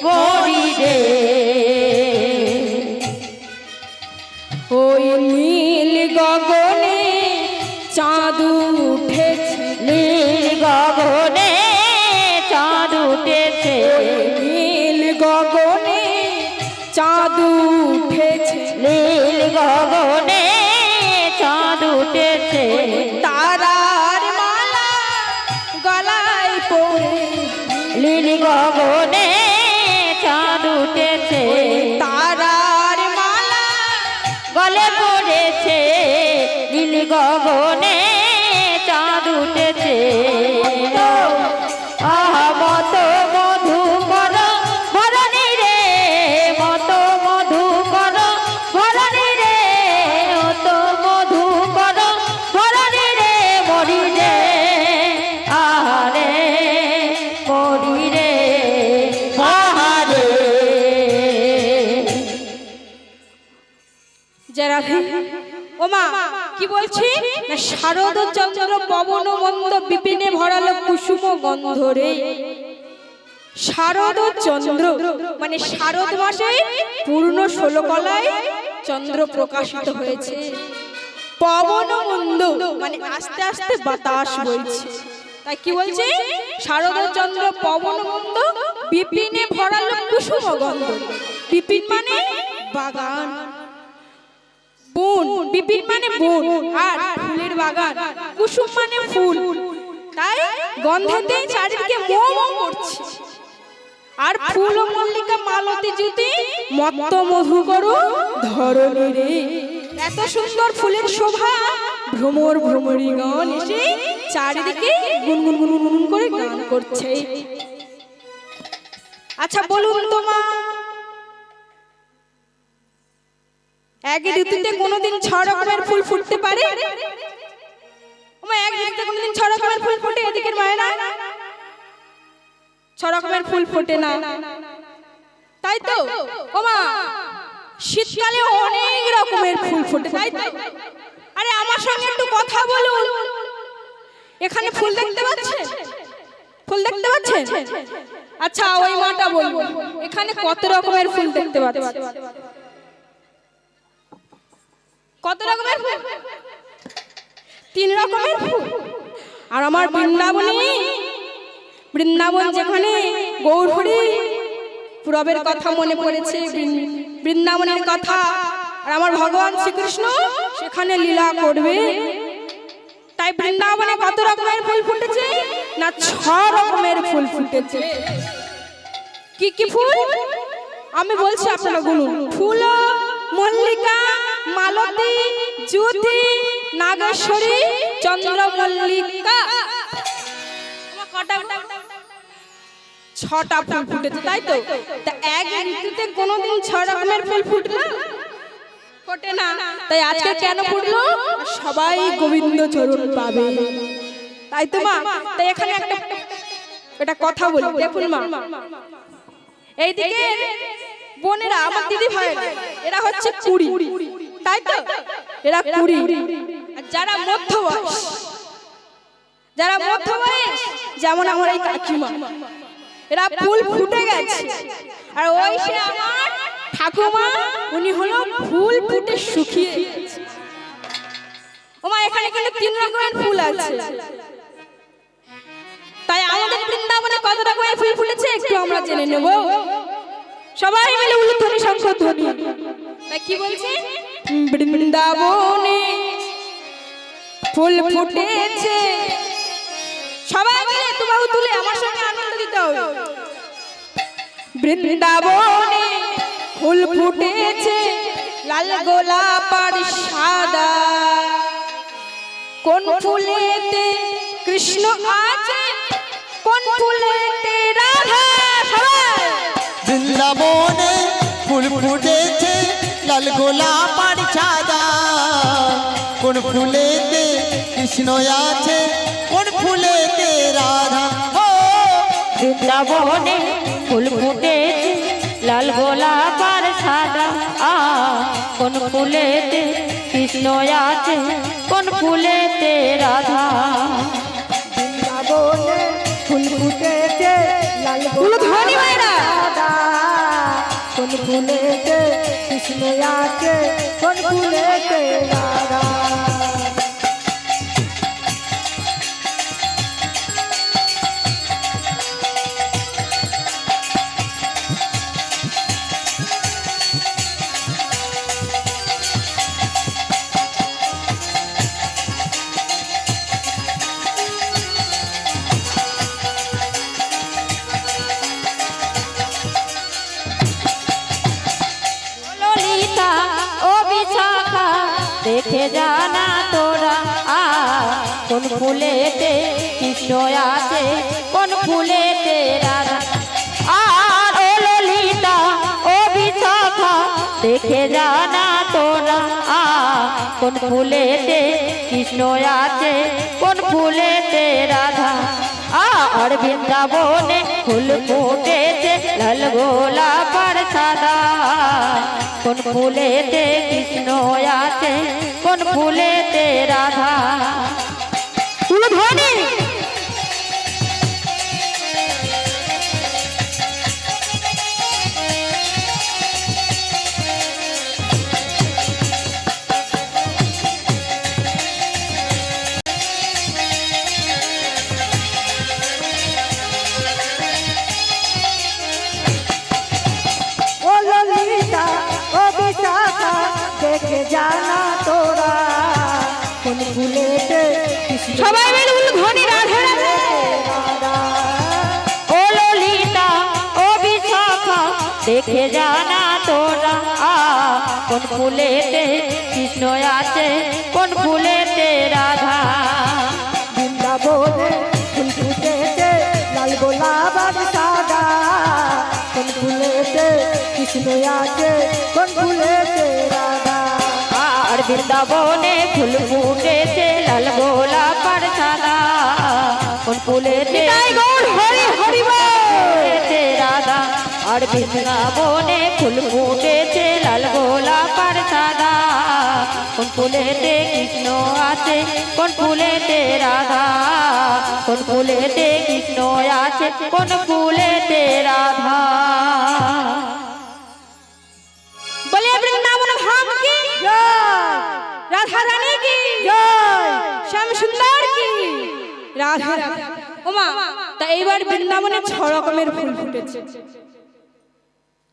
মরি রে। ওই নীল গগনে চাঁদ উঠেছে, নীল গগনে চাঁদ উঠেছে, নীল গগনে চাঁদ উঠেছে, নীল গগনে চাঁদ উঠেছে। তারার মালা গলায় পড়ে, নীল গগনে চাঁদ উঠেছে, তারার মালা গলে পড়েছে। নীল গগনে চাঁদ উঠেছে। আহা মত মধু কর ভরণী রে, মত মধু কর ভরণী রে, মত মধু কর ভরণী রে। মরি রে আহারে মরি রে রাধে। ও মা কি বলছি না শারদ চন্দ্র পবন মন্দ বিপিনে ভরালো কুসুম গন্ধ রে। শারদ চন্দ্র মানে শারদ মাসে পূর্ণ 16 কলায় চন্দ্র প্রকাশিত হয়েছে। পবন মন্দ মানে আস্তে আস্তে বাতাস বইছে। তাই কি বলছে শারদ চন্দ্র পবন মন্দ বিপিনে ভরালো কুসুম গন্ধ। বিপিন মানে বাগান, বন, বিপিন মানে বন আর ফুলের বাগান, কুসুম মানে ফুল। তাই গন্ধেতে চারিদিকে মোহ মোহ করছে। আর ফুল ও মল্লিকা মালতী জ্যোতি মত্ত মধু করো ধরণী রে। এত সুন্দর ফুলের শোভা ভ্রমর ভ্রমরী গান এসে চারিদিকে গুনগুন গুনগুন করে গান করছে। আচ্ছা বলুন তো মা, এক ঋতুতে কোনোদিন 6 রকমের ফুল ফুটতে পারে? এক ঋতুতে কোনোদিন 6 রকমের ফুল ফোটে? এদিকের মায়েরা 6 রকমের ফুল ফোটে না, তাই তো? ও মা শীতকালে অনেক রকমের ফুল ফোটে, তাই তো? আরে আমার সঙ্গে একটু কথা বলুন। এখানে ফুল দেখতে পাচ্ছেন? ফুল দেখতে পাচ্ছেন? আচ্ছা ওই মাটা বলবো এখানে কত রকমের ফুল দেখতে পাচ্ছেন? কত রকমের ফুল? 3 রকমের ফুল। আর আমার বৃন্দাবন যেখানে গৌরহরি পুরবের কথা মনে পড়েছে, বৃন্দাবনের কথা। আর আমার ভগবান শ্রীকৃষ্ণ সেখানে লীলা করবে। তাই বৃন্দাবনে কত রকমের ফুল ফুটেছে না 6 রকমের ফুল ফুটেছে। কি কি ফুল আমি বলছি আপনারা গুনুন। ফুল মল্লিকা, মালতী, জ্যোতি, নাগেশ্বরী, চন্দ্রমল্লিকা। 6টা ফুল ফুটেছে, তাই তো? তা এক ঋতুতে কোনোদিন 6 রকমের ফুল ফুটলো? ফোটে না। তাই আজকে কেন ফুটলো? সবাই গোবিন্দ চরণ পাবে, তাই তো মা? তাই এখানে একটা কথা বলি, দেখুন মা, এইদিকে বোনেরা আমার দিদি ভাই এরা হচ্ছে 20, তাই তো? এরা 20। আর যারা মধ্য বয়স যেমন আমার এই কাকিমা, এরা ফুল ফুটে গেছে। আর ওই সে আমার ঠাকুমা, উনি হলো ফুল ফুটে শুকিয়ে গেছে। ওমা এখানে কিন্তু 3 রকমের ফুল আছে। তাই আমাদের বৃন্দাবনে কত রকমের ফুল ফুটেছে একটু আমরা জেনে নেব। সবাই মিলে উলুধ্বনি শঙ্খধ্বনি। তাই কি বলছে? বৃন্দাবনে ফুল ফুটেছে। সবাই মিলে তোমাও তুলে আমার সঙ্গে আনন্দ দিতে হবে। বৃন্দাবনে ফুল ফুটেছে, লাল গোলাপ আর সাদা। কোন ফুলেতে কৃষ্ণ আছে, কোন ফুলেতে রাধা। সবাই বৃন্দাবনে ফুল ফুটেছে, লাল গোলাপ আর সাদা। কোন ফুলেতে কৃষ্ণ আছে, কোন ফুলেতে রাধা। ও বৃন্দাবনে ফুল ফুটেছে, লাল গোলাপ আর সাদা। কোন ফুলেতে কৃষ্ণ আছে, কোন ফুলেতে রাধা। বৃন্দাবনে ফুল ফুটেছে, লাল উলুধ্বনি মায়েরা। সাদা। কোন ফুলেতে কৃষ্ণ আছে, কোন ফুলেতে রাধা। দেখে জানা তোরা কোন ফুলেতে কৃষ্ণ আছে, কোন ফুলেতে রাধা। আর ও ললিতা ও বিশাখা দেখে জানা তোরা কোন ফুলেতে কৃষ্ণ আছে, কোন ফুলেতে রাধা। আর বৃন্দাবনে ফুল ফুটেছে, লাল গোলাপ আর সাদা। কোন ফুলেতে কৃষ্ণ আছে কোন ফুলেতে রাধা উলুধ্বনি ও ললিতা ও বিশাখা দেখে জানা তোরা কোন ফুলেতে কৃষ্ণ সবাই মিলে উলুধ্বনি রাধে রাধে রাধা। ও ললিতা ও বিশাখা দেখে জানা তোরা কোন ফুলেতে কৃষ্ণ আছে কোন ফুলেতে রাধা বৃন্দাবনে ফুল ফুটেছে লাল গোলাপ আর সাদা কোন ফুলেতে কৃষ্ণ আছে কোন ফুলেতে রাধা। আর বৃন্দাবনে ফুল ফুটেছে লাল গোলাপ আর সাদা কোন ফুলেতে হরি হরি ফুলেতে রাধা আর বৃন্দাবনে ফুল ফুটেছে লাল গোলাপ আর সাদা কোন ফুলেতে কৃষ্ণ আছে কোন ফুলেতে রাধা কোন ফুলেতে কৃষ্ণ আছে কোন ফুলেতে রাধা বলে বৃন্দাবন ধাম কি রাধা রানী কি শ্যাম সুন্দর কি রাধা রাধা। ওমা তা এইবার বৃন্দাবনে 6 রকমের ফুল ফুটেছে।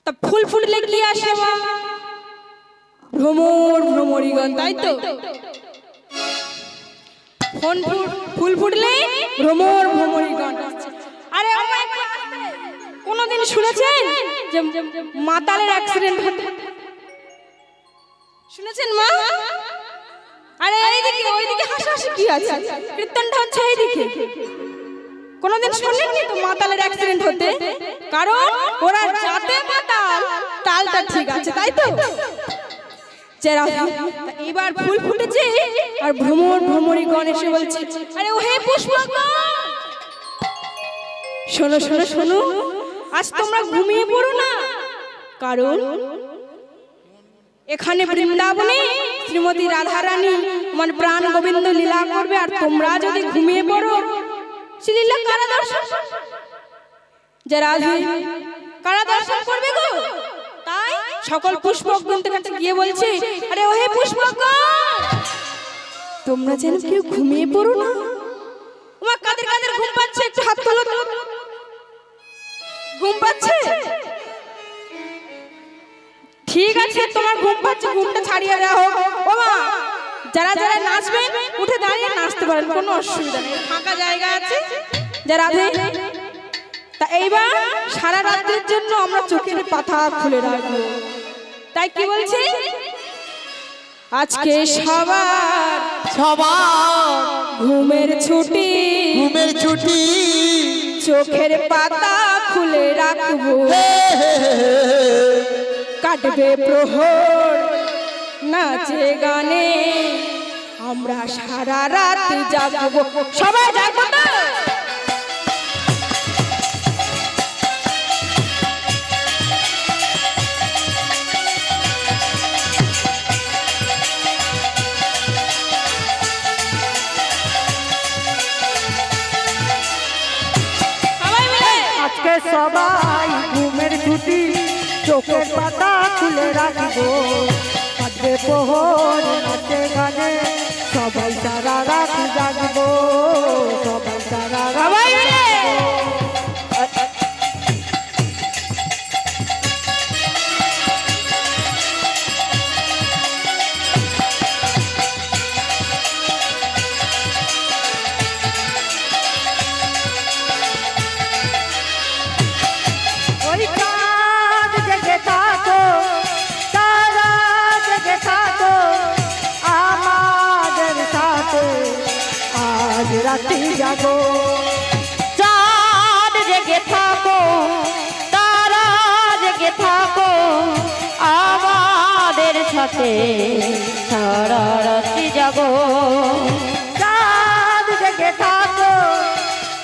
তা ফুল ফুটলে কি আসে মা? ভ্রমর ভ্রমরিগণ, তাই তো? ফুল ফুটলে ভ্রমর ভ্রমরিগণ আসছে। আরে ওমা একটু আস্তে। কোনদিন শুনেছেন যে মাতালের অ্যাক্সিডেন্ট হতে? শুনেছেন মা? আরে এইদিকে ওইদিকে হাসাহাসি কি আছে? কীর্তনটা হচ্ছে এইদিকে। কোনদিন শুনেননি তো মাতালের অ্যাক্সিডেন্ট হতে? কারণ ওরা যাতে মাতাল তালটা ঠিক আছে, তাই তো? এবার ফুল ফুটেছে আর ভ্রমর ভ্রমরিগণ এসে বলছে, আরে ও হে পুষ্পগণ, শোনো শোনো শোনো, আজ তোমরা ঘুমিয়ে পড়ো না, কারণ এখানে বৃন্দাবনে শ্রীমতী রাধা রানী আমার প্রাণ গোবিন্দ লীলা করবে, আর তোমরা যদি ঘুমিয়ে পড়ো সে লীলা কারা দর্শন? যে রাধা কারা দর্শন করবে গো? তাই সকল পুষ্পকগণের কাছে গিয়ে বলছে, আরে ওহে পুষ্পকগণ, তোমরা যেন কেউ ঘুমিয়ে পড়ো না। ওমা কাদের কাদের ঘুম পাচ্ছে একটু হাত তোলো তো। ঘুম পাচ্ছে? ঠিক আছে, তোমার ঘুম পাচ্ছে, ঘুমটা ছাড়িয়ে দাও। ওমা যারা যারা নাচবে উঠে দাঁড়িয়ে নাচতে পারেন, কোনো অসুবিধা নেই, ফাঁকা জায়গা আছে। যে রাধে, তা এইবার সারা রাতের জন্য আমরা চোখের পাতা খুলে রাখবো। তাই কি বলছি, আজকে সবার ঘুমের ছুটি, ঘুমের ছুটি, চোখের পাতা খুলে রাখবো। কাটবে প্রহর নাচে গানে, আমরা সারা রাত জাগবো। সবাই জাগবো তো? আজকে সবাই ঘুমের ছুটি, চোখের পাতা খুলে রাখবো। কাটবে প্রহর নাচে গানে, সবাই সারা রাত জাগবো, সবাই সারা রাত সবাই মিলে ওই চাঁদ জেগে থাকো, তারা জেগে থাকো আমাদের সাথে, আজ রাতি জাগো। চাঁদ জেগে থাকো, তারা জেগে থাকো আমাদের সাথে, সারা রাত্রি জাগো। চাঁদ জেগে থাকো,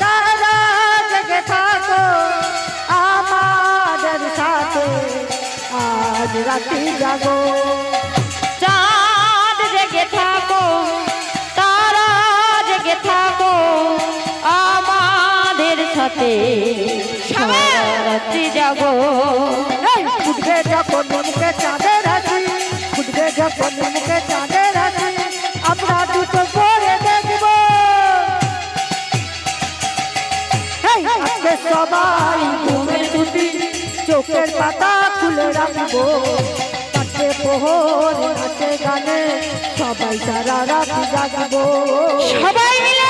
তারা জেগে থাকো আমাদের সাথে, আজ রাতি জাগো চাঁদ জেগে থাকো তারা জেগে থাকো আমাদের সাথে সারা রাত্রি জাগো ফুটবে যখন মুখে চাঁদের হাসি ফুটবে যখন মুখে চাঁদের হাসি আমরা দুটো করে দেখবো আজকে সবাই ঘুমের ছুটি চোখের পাতা খুলে রাখবো কাটে প্রহর নাচে গানে সবাই সারা রাত জাগবো সবাই মিলে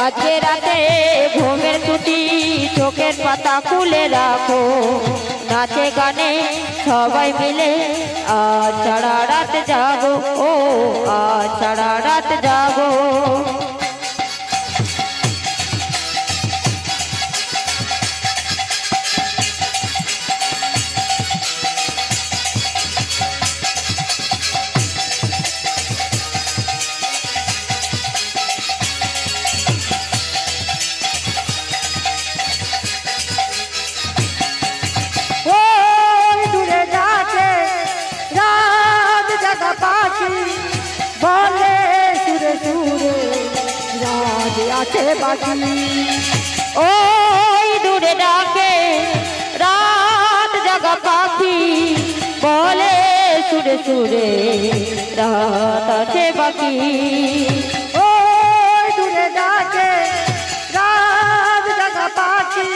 আজকে রাতে ঘুমের ছুটি চোখের পাতা খুলে রাখো নাচে গানে সবাই মিলে আজ সারা রাত জাগো ও আজ সারা রাত জাগো ওই দূরে যাচ্ছে রাত জাগা পাখি বলে সুরে সুরে রাত আছে বাকি ওই দূরে ডাকে রাত জাগা পাখি বলে সুরে সুরে রাত আছে বাকি ওই দূরে যাচ্ছে রাত জাগা পাখি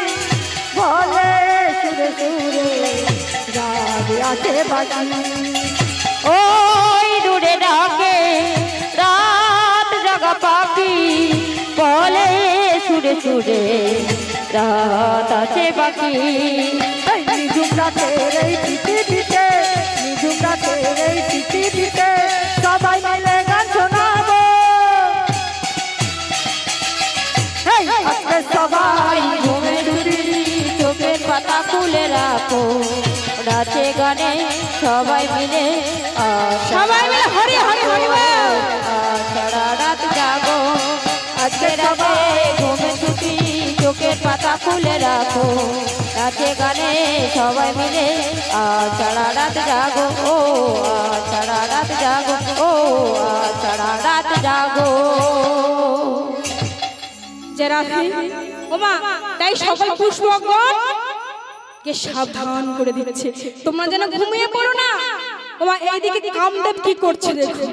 বলে সুরে সুরে রাত আছে বাকি ওই দূরে ডাকে রাত জাগা পাখি বলে সুরে সুরে রাত আছে বাকি নিঝুম রাতের এই পৃথিবীতে নিঝুম রাতের এই পৃথিবীতে সবাই মিলে গান শোনাবো আজকে সবাই ঘুমে ছুটি চোখের পাতা খুলে রাখো নাচে গানে সবাই মিলে সবাই মিলে হরি হরি হরি বল। সারা রাত জাগো আজকে রাতে ঘুমে ছুটি চোখের পাতা খুলে রাখো নাচে গানে সবাই মিলে সারা রাত জাগো ও সারা রাত জাগো ও সারা রাত জাগো যে রাত্রি ওমা তাই সকল পুষ্পগণ কে সাবধান করে দিচ্ছে তোমরা যেন ঘুমিয়ে পড়ো না। ওমা এইদিকে কামদেব কি করছে দেখো,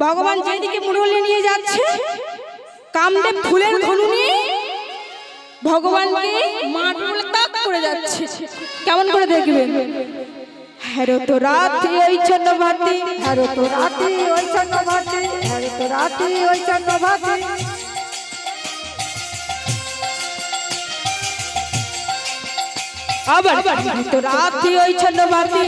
ভগবান যেদিকে মুরলি নিয়ে যাচ্ছে কামদেব ফুলের ধনু নিয়ে ভগবানকে মাঠ বলে তাক করে যাচ্ছে। কেমন করে দেখবেন? হ্যারো তো রাত্রি ওই চন্দ্র ভাতি, হ্যারো তো রাতি ওই চন্দ্র ভাতি, হ্যারো তো রাতি ওই চন্দ্র ভাতি। আবার তো রাত্রি ওই চন্দ্র ভাতি,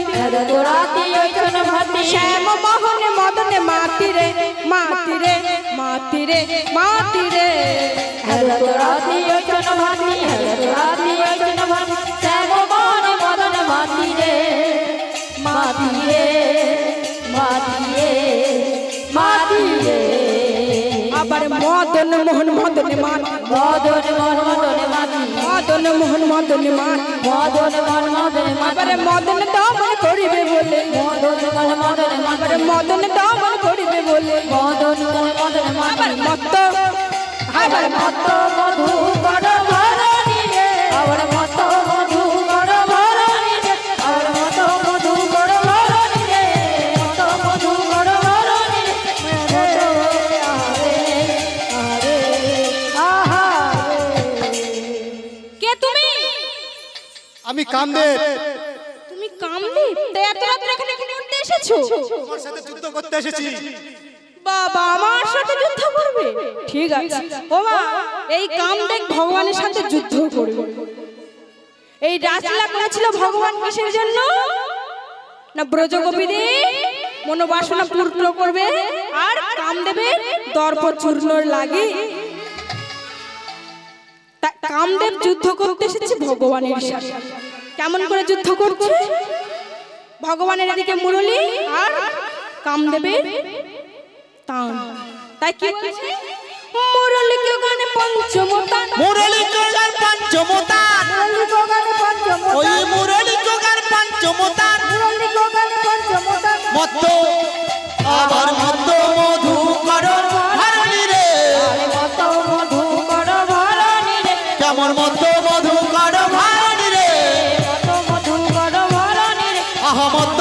তো রাতি ওই চন্দ্র ভাতি শ্যাম মোহনে মদনে মাতি রে মাতি রে মাতি রে মাতি রে। তো রাতি ওই চন্দ্র ভাতি তো রাতি ওই চন্দ্র ভাতি শ্যাম মনে মদন মাতি রে মাতি রে মাতি রে মাতি রে আবার মদন মোহন মদনে মাতি, মদন মন মদনে মাতি মদন মোহন মদনে মাতি, মদন মন মদনে মাতি আবার মদন দমন করিবে বলে, মদন মন মদনে মাতি আবার মদন দমন করিবে বলে, মদন মন মদনে মাতি আবার মত্ত আবার মত মধু বড় ভরণী রে আবার মত মধু বড় ভরণী রে আবার মত মধু বড় ভরণী রে মত মধু বড় ভরণী রে আরে আরে আহা কে তুমি? আমি কামদেব, তুমি কামদেব? তাই এত রাত্রে এখানে কি করতে এসেছো? তোমার সাথে যুদ্ধ করতে এসেছি। বাবা আমার সাথে যুদ্ধ করবে? ঠিক আছে ও মা, এই কামদেব ভগবানের সাথে যুদ্ধ করবে। এই রাজলাগ ছিল ভগবান কিসের জন্য? না ব্রজগোপীদের মনোবাসনা পূর্ণ করবে আর কামদেবের দর্প চূর্ণর লাগে। কামদেব যুদ্ধ করতে এসেছে ভগবানের সাথে। কেমন করে যুদ্ধ করছে? ভগবানের এদিকে মুরলী আর কামদেবের তান। তাই কি বলছে? মুরলী কে গানে পঞ্চমতান, মুরলী কোগার পঞ্চমতান, মুরলী গগনে পঞ্চমতান, ওই মুরলী কোগার পঞ্চমতার মুরলী গগনে পঞ্চমতার মত্ত আবার মত্ত মধু করণ হারণী রে আরে মত মধু কর ভরণী রে কেমন মত্ত মধু করণ হারণী রে মত মধু কর ভরণী রে আহা মত্ত